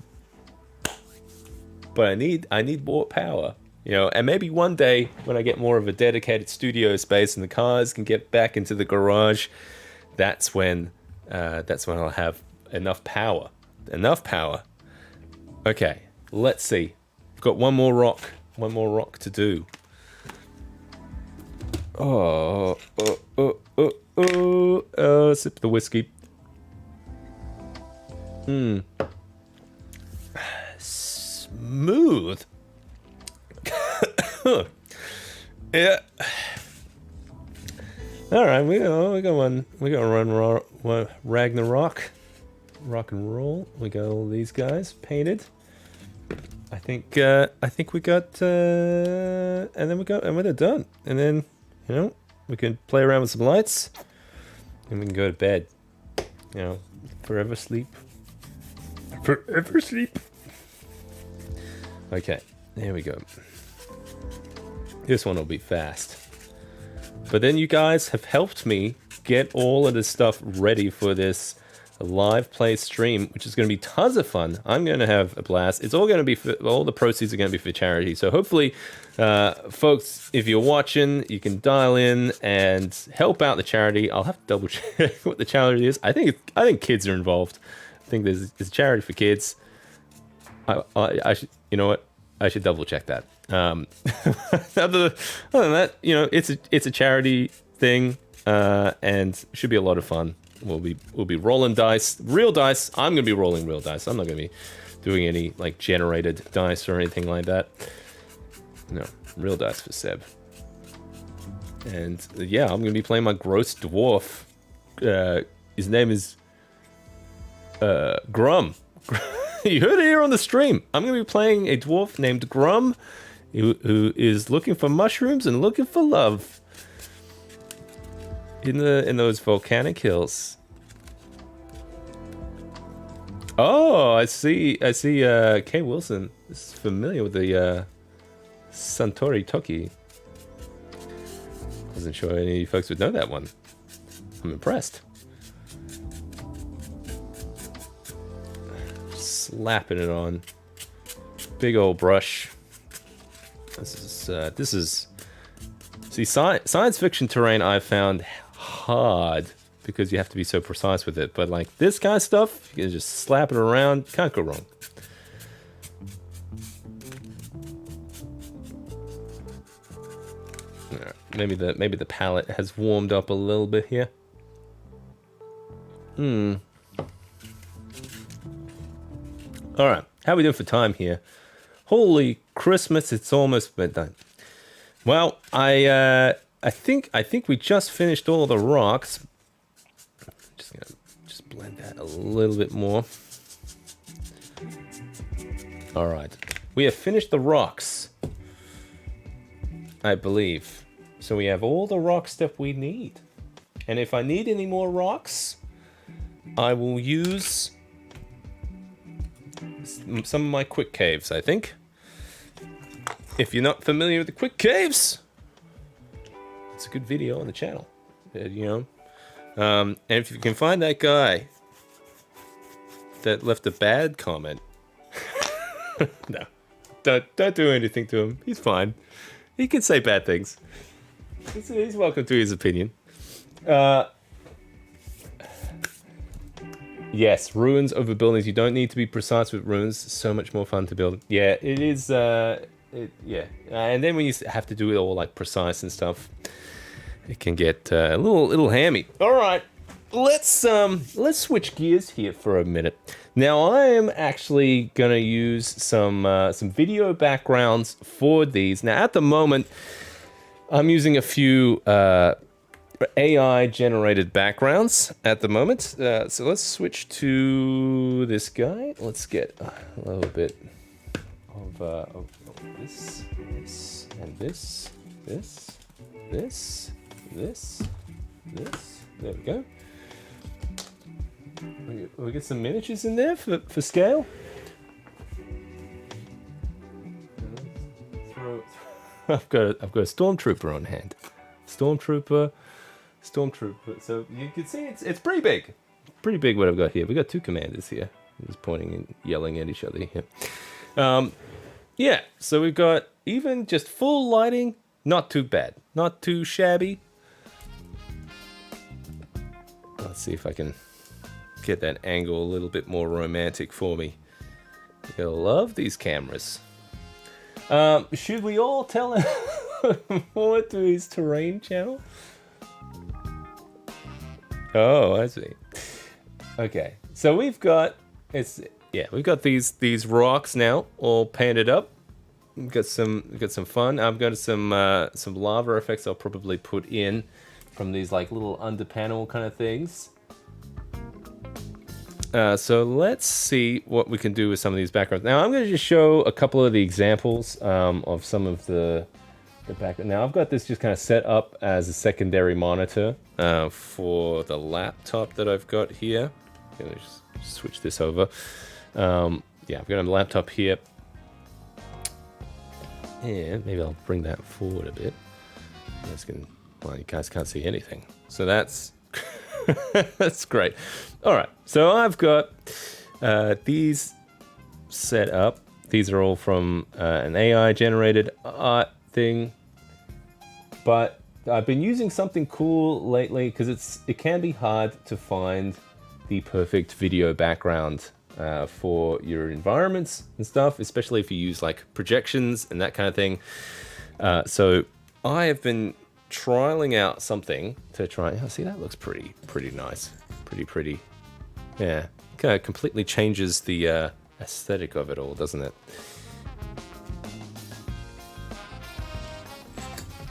I need more power, And maybe one day when I get more of a dedicated studio space and the cars can get back into the garage, that's when I'll have enough power. Okay, let's see. I've got one more rock to do. Sip the whiskey. Smooth. Yeah. All right, we got run Ragnarok, rock and roll. We got all these guys painted. I think we got, and then we're done. And then we can play around with some lights, and we can go to bed. Forever sleep. Forever sleep. Okay, there we go. This one will be fast. But then you guys have helped me get all of this stuff ready for this live play stream, which is going to be tons of fun. I'm going to have a blast. It's all going to be all the proceeds are going to be for charity. So hopefully, folks, if you're watching, you can dial in and help out the charity. I'll have to double check what the charity is. I think kids are involved. I think there's a charity for kids. I should, I should double check that. Other than that, it's a charity thing, and should be a lot of fun. We'll be rolling dice, real dice. I'm gonna be rolling real dice. I'm not gonna be doing any generated dice or anything like that. No, real dice for Seb. And yeah, I'm gonna be playing my gross dwarf. His name is Grum. You heard it here on the stream. I'm going to be playing a dwarf named Grum, who is looking for mushrooms and looking for love in those volcanic hills. Oh, I see. Kay Wilson is familiar with the Suntory Toki. Wasn't sure any of you folks would know that one. I'm impressed. Slapping it on. Big old brush. This is see, science fiction terrain I've found hard because you have to be so precise with it, but this kind of stuff, you can just slap it around, can't go wrong. Maybe the palette has warmed up a little bit here. Alright, how are we doing for time here? Holy Christmas, it's almost midnight. Well, I think we just finished all the rocks. Just gonna blend that a little bit more. Alright. We have finished the rocks, I believe. So we have all the rocks that we need. And if I need any more rocks, I will use some of my quick caves, I think. if you're not familiar with the quick caves, it's a good video on the channel. You know, and if you can find that guy that left a bad comment, no, don't do anything to him. He's fine. He can say bad things. He's welcome to his opinion. Yes, ruins over buildings. You don't need to be precise with ruins. So much more fun to build. Yeah, it is. Yeah, and then when you have to do it all like precise and stuff, it can get a little hammy. All right, let's switch gears here for a minute. Now I am actually gonna use some video backgrounds for these. Now at the moment, I'm using a few AI generated backgrounds at the moment. So let's switch to this guy. Let's get a little bit of this, and this. There we go. We get some miniatures in there for scale. I've got a stormtrooper on hand. Stormtrooper. So you can see it's pretty big. Pretty big what I've got here. We got two commanders here. Just pointing and yelling at each other here. Yeah, so we've got even just full lighting. Not too bad. Not too shabby. Let's see if I can get that angle a little bit more romantic for me. I love these cameras. Should we all tell him more to his terrain channel? Oh, I see. Okay, so we've got these rocks now all painted up. We've got some fun. I've got some lava effects I'll probably put in from these like little under panel kind of things. So let's see what we can do with some of these backgrounds. Now I'm going to just show a couple of the examples of some of the background. Now I've got this just kind of set up as a secondary monitor for the laptop that I've got here. I'm going to just switch this over. Yeah, I've got a laptop here. And maybe I'll bring that forward a bit. Well, you guys can't see anything. So that's that's great. All right, so I've got these set up. These are all from an AI generated art thing, but I've been using something cool lately because it can be hard to find the perfect video background for your environments and stuff, especially if you use like projections and that kind of thing. So I have been trialing out something to try. Oh, see, that looks pretty nice, pretty. Yeah, kind of completely changes the aesthetic of it all, doesn't it?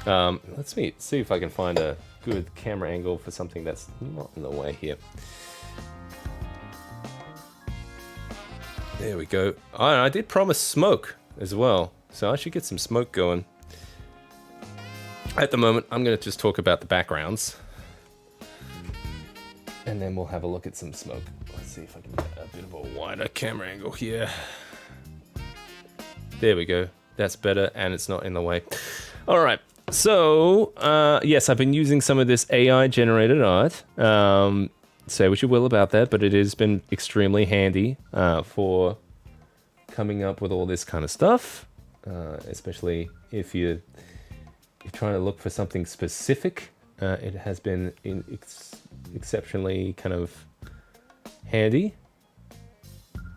Let's see if I can find a good camera angle for something that's not in the way here. There we go. Oh, and I did promise smoke as well, so I should get some smoke going. At the moment, I'm going to just talk about the backgrounds, and then we'll have a look at some smoke. Let's see if I can get a bit of a wider camera angle here. There we go. That's better, and it's not in the way. All right. So, yes, I've been using some of this AI-generated art. Say what you will about that, but it has been extremely handy for coming up with all this kind of stuff, especially if you're trying to look for something specific. It has been exceptionally kind of handy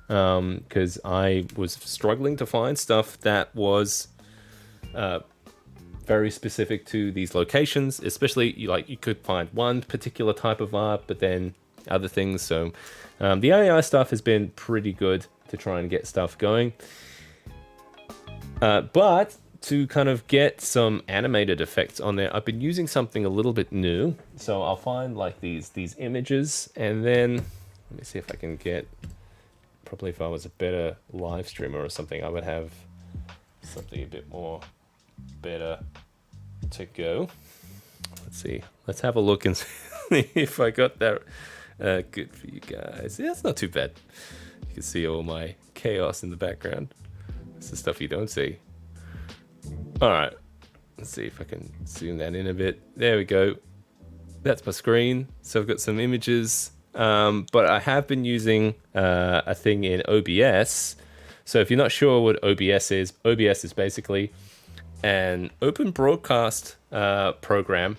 because I was struggling to find stuff that was very specific to these locations, especially you could find one particular type of art, but then other things. So the AI stuff has been pretty good to try and get stuff going. But to kind of get some animated effects on there, I've been using something a little bit new. So I'll find like these images, and then let me see if I can get, probably if I was a better live streamer or something, I would have something a bit more better to go. Let's see. Let's have a look and see if I got that good for you guys. Yeah, it's not too bad. You can see all my chaos in the background. It's the stuff you don't see. All right. Let's see if I can zoom that in a bit. There we go. That's my screen. So I've got some images, but I have been using a thing in OBS. So if you're not sure what OBS is basically an open broadcast program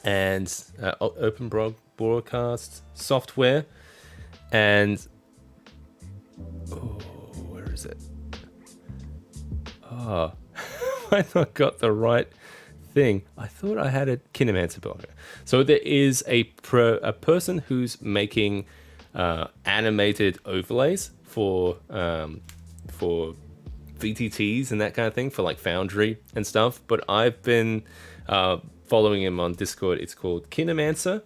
and open broadcast software. And where is it? Oh, I not got the right thing. I thought I had a Kinematic builder. So there is a person who's making animated overlays for VTTs and that kind of thing, for like Foundry and stuff. But I've been following him on Discord. It's called Kinematic.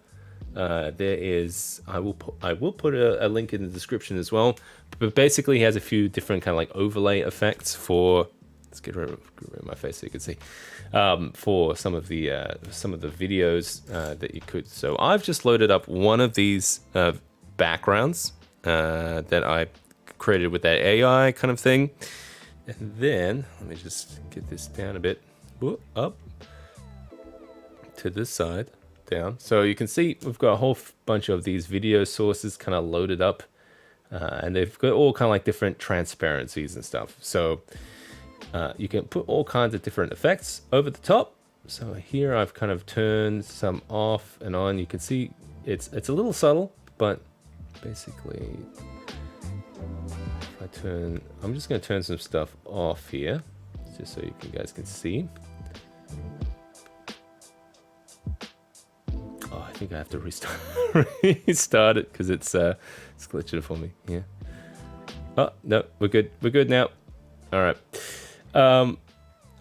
There is, I will put a link in the description as well. But basically, he has a few different kind of like overlay effects for. Let's get rid of my face so you can see. For some of the videos that you could. So I've just loaded up one of these backgrounds that I created with that AI kind of thing. And then, let me just get this down a bit. Up to this side, down. So you can see we've got a whole bunch of these video sources kind of loaded up. And they've got all kind of like different transparencies and stuff. So you can put all kinds of different effects over the top. So here I've kind of turned some off and on. You can see it's a little subtle, but basically if I'm just going to turn some stuff off here, just so you guys can see. Oh, I think I have to restart it because it's glitching for me. Yeah. Oh no, we're good. We're good now. All right. All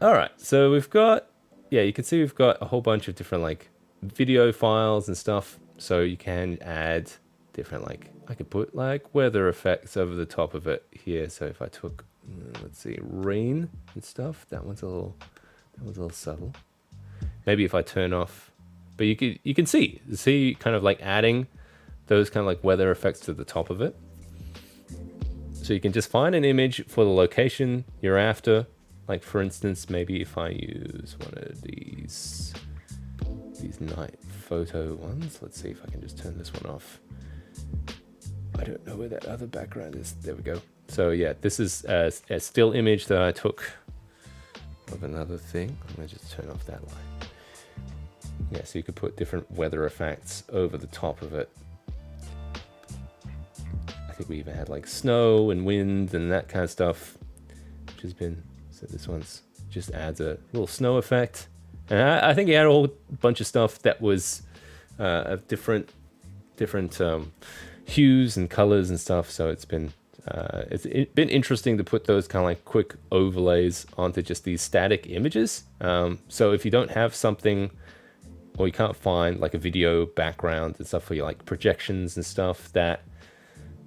right, so we've got, you can see we've got a whole bunch of different like video files and stuff. So you can add different, like, I could put like weather effects over the top of it here. So if I took, let's see, rain and stuff, that one's a little subtle. Maybe if I turn off, but you can see kind of like adding those kind of like weather effects to the top of it. So you can just find an image for the location you're after. Like for instance, maybe if I use one of these night photo ones. Let's see if I can just turn this one off. I don't know where that other background is. There we go. So yeah, this is a still image that I took of another thing. I'm gonna just turn off that line. Yeah, so you could put different weather effects over the top of it. I think we even had like snow and wind and that kind of stuff, which has been, so this one's just adds a little snow effect. And I think he had a whole bunch of stuff that was of different hues and colors and stuff. So it's been interesting to put those kind of like quick overlays onto just these static images. So if you don't have something, or you can't find like a video background and stuff for your like projections and stuff, that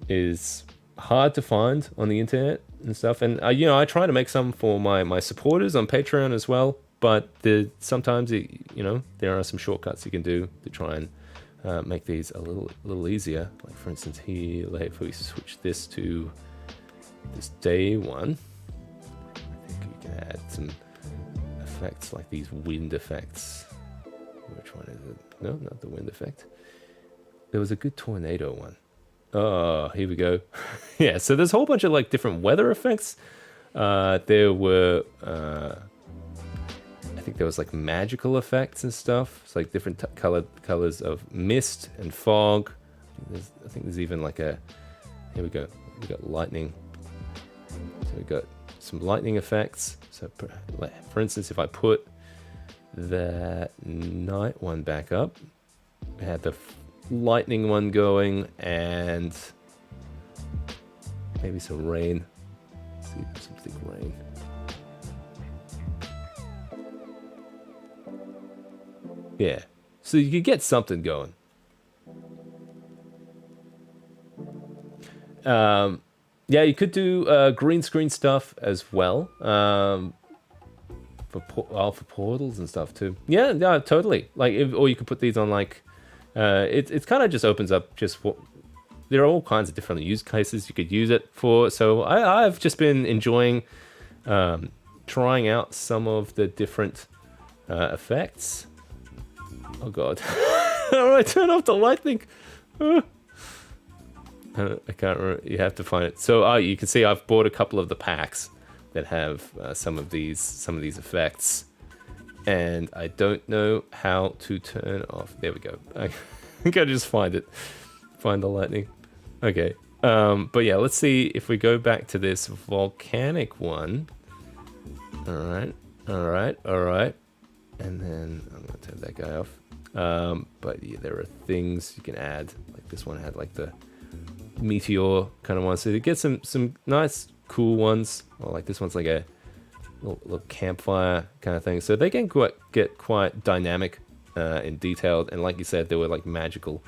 is hard to find on the internet and stuff. And I try to make some for my supporters on Patreon as well, but sometimes there are some shortcuts you can do to try and make these a little easier. Like for instance here, if we switch this to this day one, I think we can add some effects like these wind effects. Which one is it? No, not the wind effect. There was a good tornado one. Oh, here we go. Yeah, so there's a whole bunch of like different weather effects. There were, I think there was like magical effects and stuff. It's like different colors of mist and fog. I think there's even like here we go. We got lightning. So we got some lightning effects. So for instance, if I put that night one back up, we had the lightning one going, and maybe some rain. Let's see, some thick rain. Yeah, so you could get something going. Yeah, you could do green screen stuff as well. For portals and stuff too. Yeah, totally. Like, or you could put these on like, it's kind of just opens up just what, there are all kinds of different use cases you could use it for. So I've just been enjoying trying out some of the different effects. Oh god. How do I turn off the lightning? I can't remember. You have to find it. So you can see I've bought a couple of the packs that have some of these effects, and I don't know how to turn off. There we go. I think I just find the lightning. Okay. But yeah, let's see if we go back to this volcanic one. All right. And then I'm gonna turn that guy off. But yeah, there are things you can add. Like this one had like the meteor kind of one, so you get some nice cool ones. Or like this one's like a little campfire kind of thing. So they can get quite dynamic and detailed. And like you said, there were like magical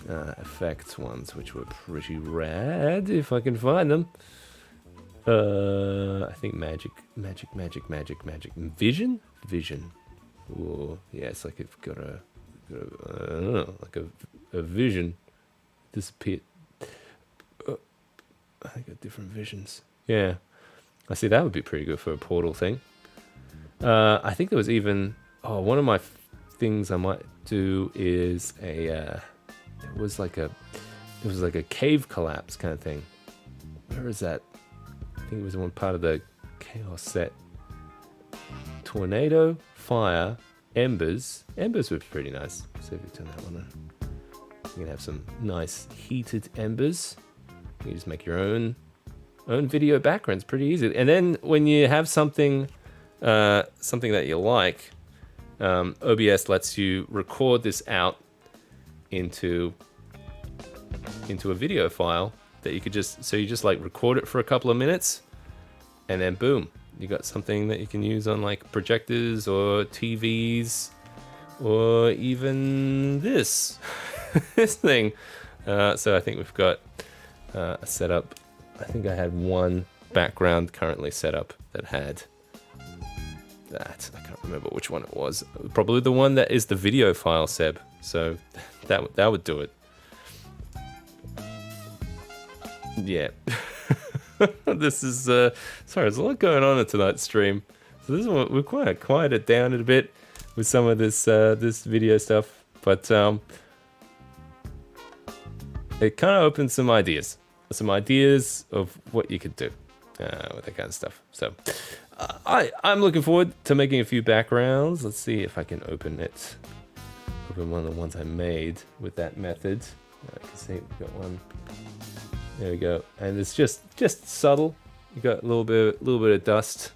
effects ones, which were pretty rad if I can find them. I think magic, vision. Oh yeah, it's like it's got a I don't know, like a vision disappeared. I got different visions. Yeah, I see that would be pretty good for a portal thing. I think there was even one of my things I might do is there was like a cave collapse kind of thing. Where is that? I think it was one part of the chaos set. Tornado, fire, embers. Embers were pretty nice. So if you turn that one on, you can have some nice heated embers. You can just make your own video backgrounds pretty easy. And then when you have something that you like, OBS lets you record this out into a video file that you could just like record it for a couple of minutes, and then boom, you got something that you can use on like projectors or TVs or even this this thing. So I think we've got a setup. I think I had one background currently set up that had that. I can't remember which one it was. Probably the one that is the video file, Seb. So that would do it. Yeah. This is sorry, there's a lot going on in tonight's stream. So this is what we're quieted it down a bit with some of this this video stuff, but it kind of opens some ideas of what you could do with that kind of stuff. So I'm looking forward to making a few backgrounds. Let's see if I can open one of the ones I made with that method. I can see we've got one. There we go, and it's just subtle. You got a little bit of dust,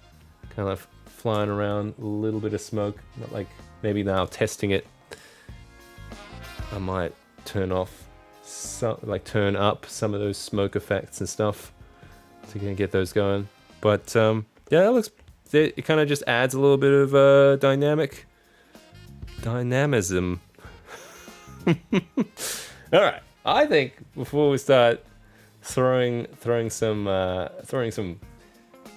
kind of flying around, a little bit of smoke. Not like maybe now testing it, I might turn up some of those smoke effects and stuff to get those going. But yeah, it kind of just adds a little bit of dynamism. All right, I think before we start throwing some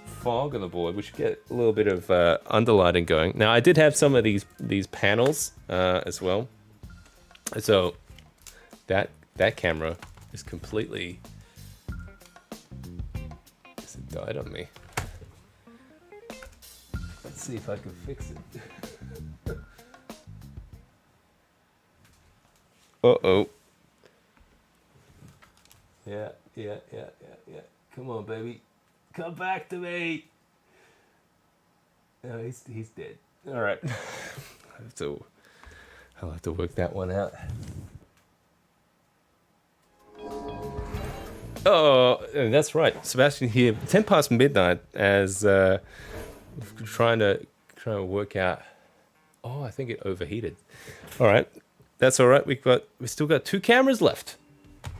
fog on the board, we should get a little bit of underlighting going. Now, I did have some of these panels as well, so that camera is completely it died on me. Let's see if I can fix it. Uh-oh. Yeah. Come on, baby. Come back to me. No, he's dead. All right. I'll have to work that one out. Oh, that's right. Sebastian here, 10 past midnight, as trying to work out. Oh, I think it overheated. All right. That's all right. We still got 2 cameras left.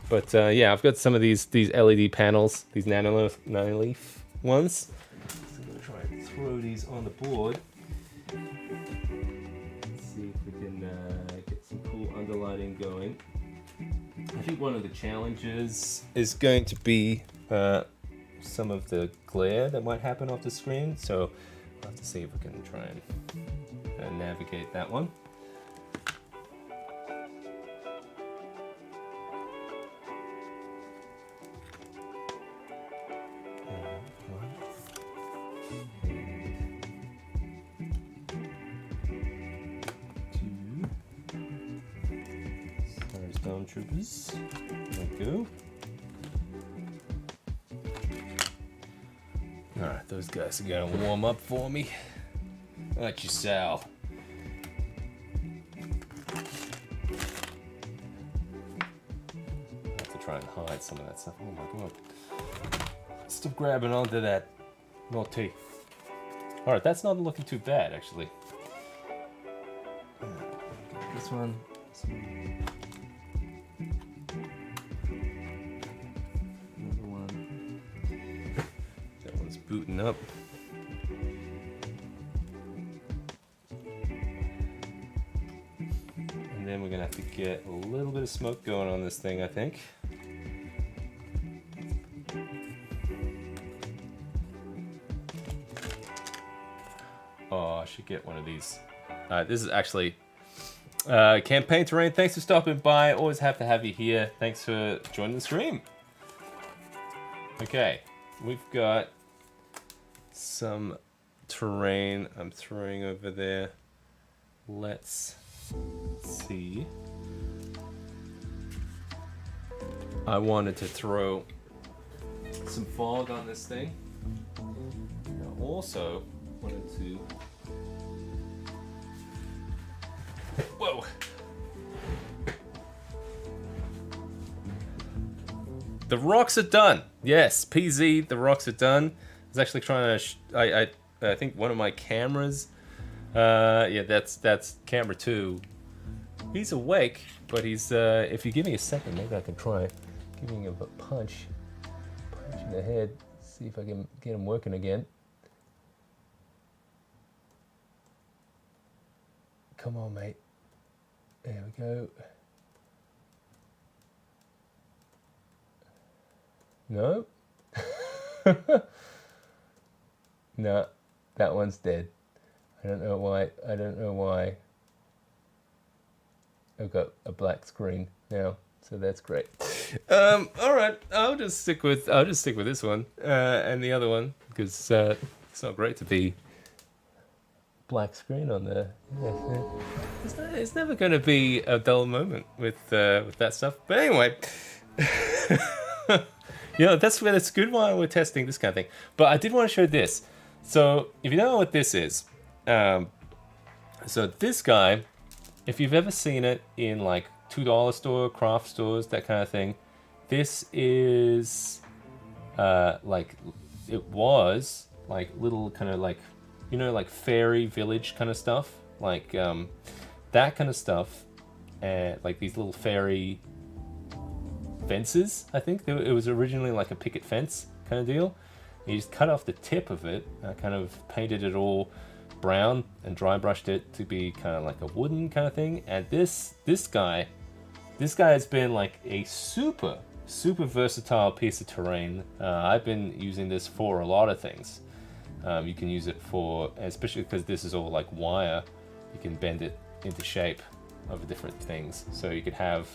But yeah, I've got some of these LED panels, these nanoleaf ones. So I'm gonna try and throw these on the board. Let's see if we can get some cool underlighting going. I think one of the challenges is going to be some of the glare that might happen off the screen. So I'll have to see if we can try and navigate that one. stormtroopers. There we go. Alright, those guys are gonna warm up for me. Aren't you, Sal? I have to try and hide some of that stuff. Oh my god. Stop grabbing onto that naughty. Alright, that's not looking too bad, actually. This one. Another one. That one's booting up. And then we're gonna have to get a little bit of smoke going on this thing, I think. Oh, I should get one of these. This is actually Campaign Terrain. Thanks for stopping by. Always have to have you here. Thanks for joining the stream. Okay, we've got some terrain I'm throwing over there. Let's see. I wanted to throw some fog on this thing. I also wanted to... Whoa! The rocks are done. Yes, PZ, the rocks are done. I was actually trying to... I think one of my cameras... yeah, that's camera 2. He's awake, but he's... if you give me a second, maybe I can try giving him a punch. Punch in the head. See if I can get him working again. Come on, mate. There we go. No? No, that one's dead. I don't know why. I don't know why. I've got a black screen now, so that's great. All right, I'll just stick with this one and the other one because it's not great to be black screen on there. It's never going to be a dull moment with that stuff. But anyway, that's where it's good while we're testing this kind of thing. But I did want to show this. So if you don't know what this is, so this guy, if you've ever seen it in like $2 store, craft stores, that kind of thing, this is like it was like little kind of like, you know, like fairy village kind of stuff, like that kind of stuff, and like these little fairy fences. I think it was originally like a picket fence kind of deal. You just cut off the tip of it, kind of painted it all brown and dry brushed it to be kind of like a wooden kind of thing. And this guy has been like a super versatile piece of terrain. I've been using this for a lot of things. You can use it for, especially because this is all like wire, you can bend it into shape of different things. So you could have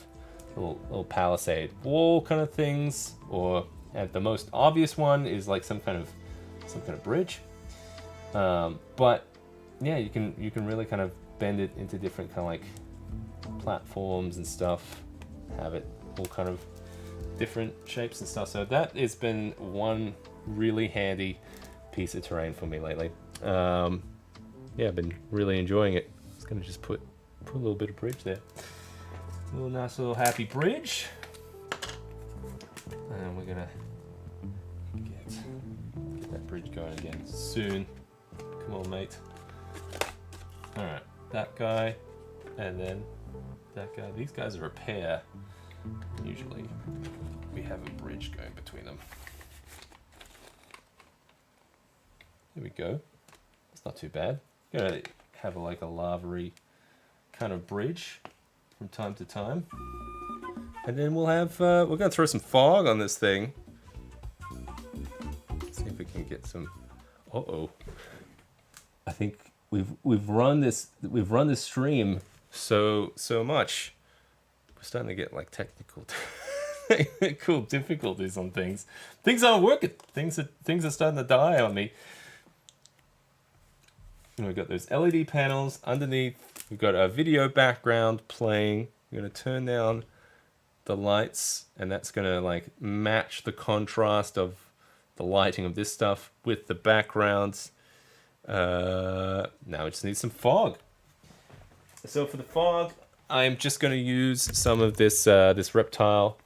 little palisade wall kind of things, or the most obvious one is like some kind of bridge. But yeah, you can really kind of bend it into different kind of like platforms and stuff, have it all kind of different shapes and stuff. So that has been one really handy piece of terrain for me lately. Yeah, I've been really enjoying it. I was gonna just put a little bit of bridge there. A little nice little happy bridge. And we're gonna get that bridge going again soon. Come on, mate. Alright, that guy, and then that guy. These guys are a pair. Usually we have a bridge going between them. There we go. It's not too bad. Gonna have like a lavary kind of bridge from time to time. And then we'll have, we're gonna throw some fog on this thing. See if we can get some, uh-oh. I think we've run this stream so much. We're starting to get like technical difficulties on things. Things aren't working. Things are starting to die on me. And we've got those LED panels underneath. We've got our video background playing. We're going to turn down the lights, and that's gonna like match the contrast of the lighting of this stuff with the backgrounds. Now we just need some fog. So for the fog, I'm just going to use some of this this reptile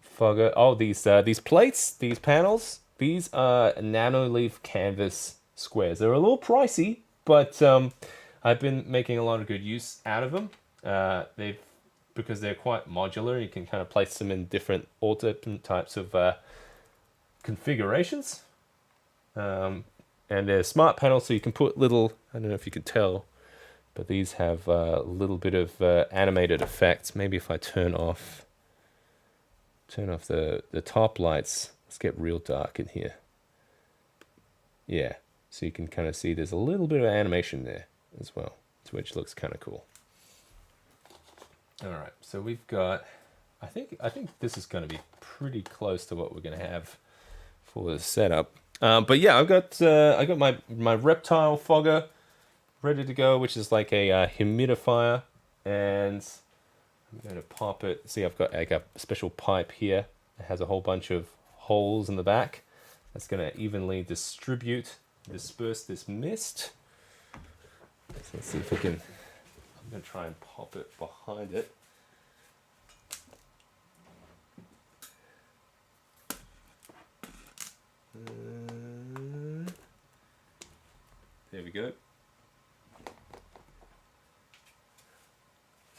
fogger. Oh, these plates, these panels, these are nanoleaf canvas squares. They're a little pricey, but I've been making a lot of good use out of them. They've because they're quite modular. You can kind of place them in different types of configurations. And they're smart panels, so you can put little, I don't know if you can tell, but these have a little bit of animated effects. Maybe if I turn off the top lights, let's get real dark in here. Yeah, so you can kind of see there's a little bit of animation there as well, which looks kind of cool. All right, so we've got, I think this is going to be pretty close to what we're going to have for the setup. But yeah, I got my reptile fogger ready to go, which is like a humidifier, and I'm going to pop it. See, I've got like a special pipe here. It has a whole bunch of holes in the back. That's going to evenly disperse this mist. So let's see if we can. I'm going to try and pop it behind it. There we go.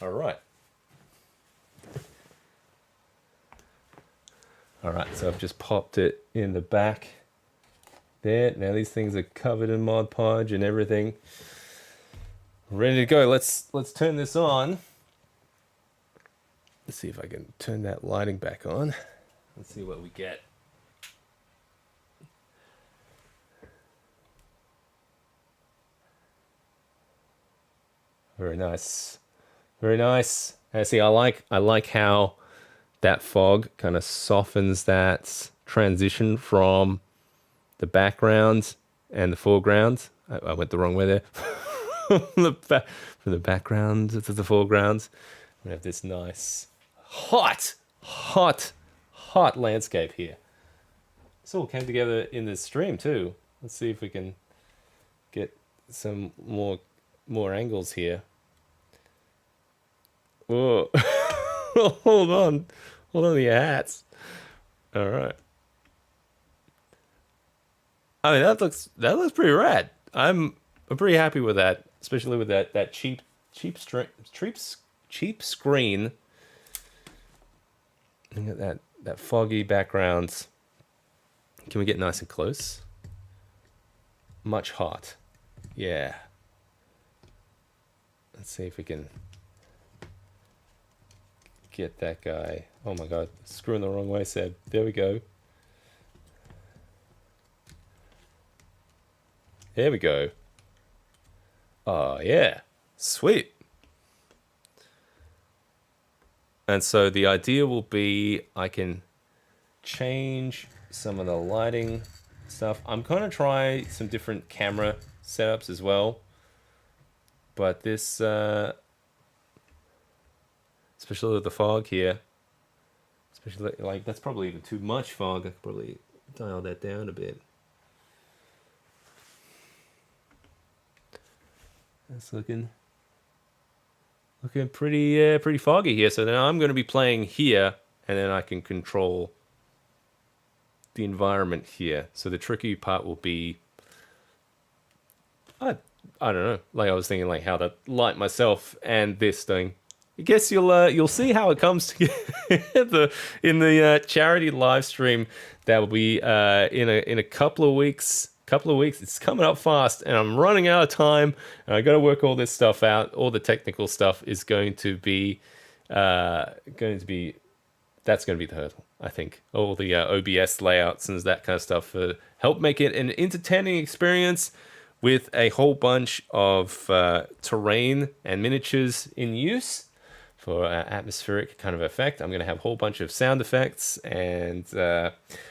All right. All right, so I've just popped it in the back there. Now these things are covered in Mod Podge and everything. Ready to go. Let's turn this on. Let's see if I can turn that lighting back on. Let's see what we get. Very nice. Very nice. And see, I like how that fog kind of softens that transition from the background and the foreground. I went the wrong way there. From the background to the foreground. We have this nice, hot landscape here. This all came together in this stream too. Let's see if we can get some more angles here. Whoa. Hold on to your hats. All right. I mean, that looks pretty rad. I'm pretty happy with that, especially with that cheap screen. Look at that foggy background. Can we get nice and close? Much hot. Yeah. Let's see if we can get that guy. Oh my god, screwing the wrong way, Seb. There we go. There we go. Oh yeah, sweet. And so the idea will be I can change some of the lighting stuff. I'm gonna try some different camera setups as well. But this especially with the fog here, especially like that's probably even too much fog. I could probably dial that down a bit. That's looking pretty foggy here. So now I'm going to be playing here, and then I can control the environment here. So the tricky part will be, I don't know. Like I was thinking, like how to light myself and this thing. I guess you'll see how it comes together in the charity live stream that will be in a couple of weeks. It's coming up fast, and I'm running out of time. And I got to work all this stuff out. All the technical stuff is going to be that's going to be the hurdle. I think all the OBS layouts and that kind of stuff help make it an entertaining experience with a whole bunch of terrain and miniatures in use. For atmospheric kind of effect. I'm going to have a whole bunch of sound effects and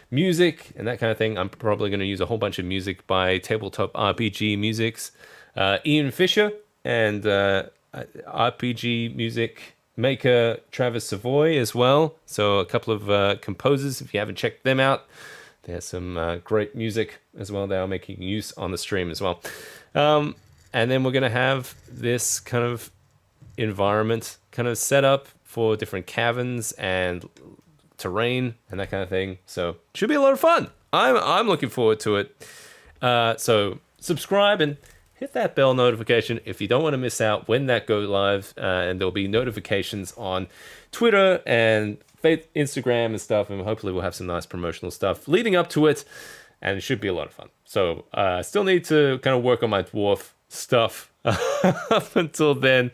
music and that kind of thing. I'm probably going to use a whole bunch of music by Tabletop RPG Musics, Ian Fisher, and RPG Music maker Travis Savoy as well. So a couple of composers, if you haven't checked them out, there's some great music as well they are making use on the stream as well. And then we're going to have this kind of environment kind of set up for different caverns and terrain and that kind of thing. So should be a lot of fun. I'm looking forward to it. So subscribe and hit that bell notification if you don't want to miss out when that goes live. And there'll be notifications on Twitter and Instagram and stuff. And hopefully we'll have some nice promotional stuff leading up to it. And it should be a lot of fun. So I still need to kind of work on my dwarf stuff up until then.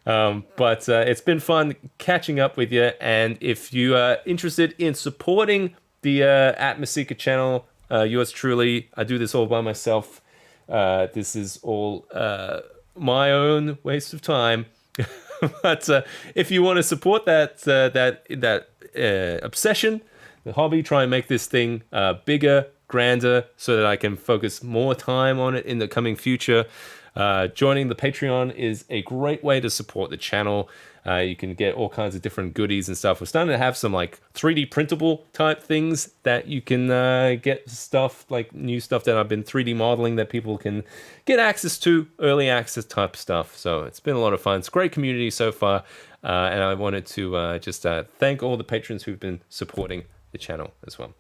But it's been fun catching up with you. And if you are interested in supporting the Atmoseeker channel, yours truly, I do this all by myself. This is all my own waste of time. But if you want to support that obsession, the hobby, try and make this thing bigger, grander, so that I can focus more time on it in the coming future. Joining the Patreon is a great way to support the channel. You can get all kinds of different goodies and stuff. We're starting to have some like 3D printable type things that you can get stuff, like new stuff that I've been 3D modeling that people can get access to, early access type stuff. So it's been a lot of fun. It's a great community so far. And I wanted to just thank all the patrons who've been supporting the channel as well.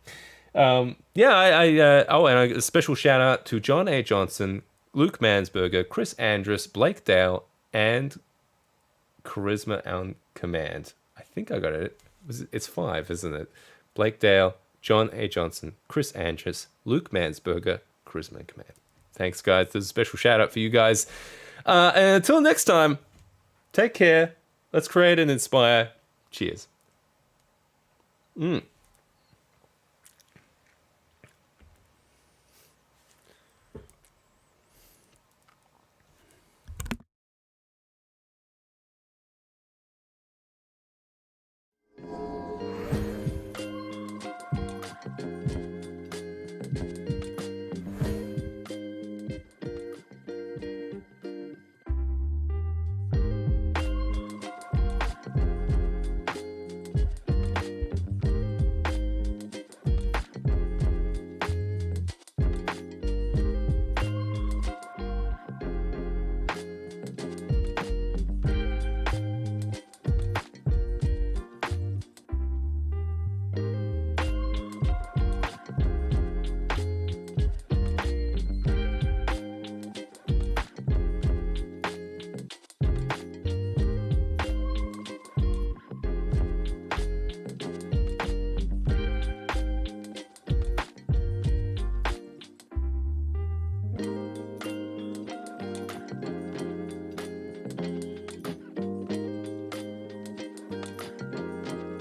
And a special shout out to John A. Johnson, Luke Mansberger, Chris Andrus, Blake Dale, and Charisma on Command. I think I got it. It's 5, isn't it? Blake Dale, John A. Johnson, Chris Andrus, Luke Mansberger, Charisma on Command. Thanks, guys. There's a special shout out for you guys. And until next time, take care. Let's create and inspire. Cheers.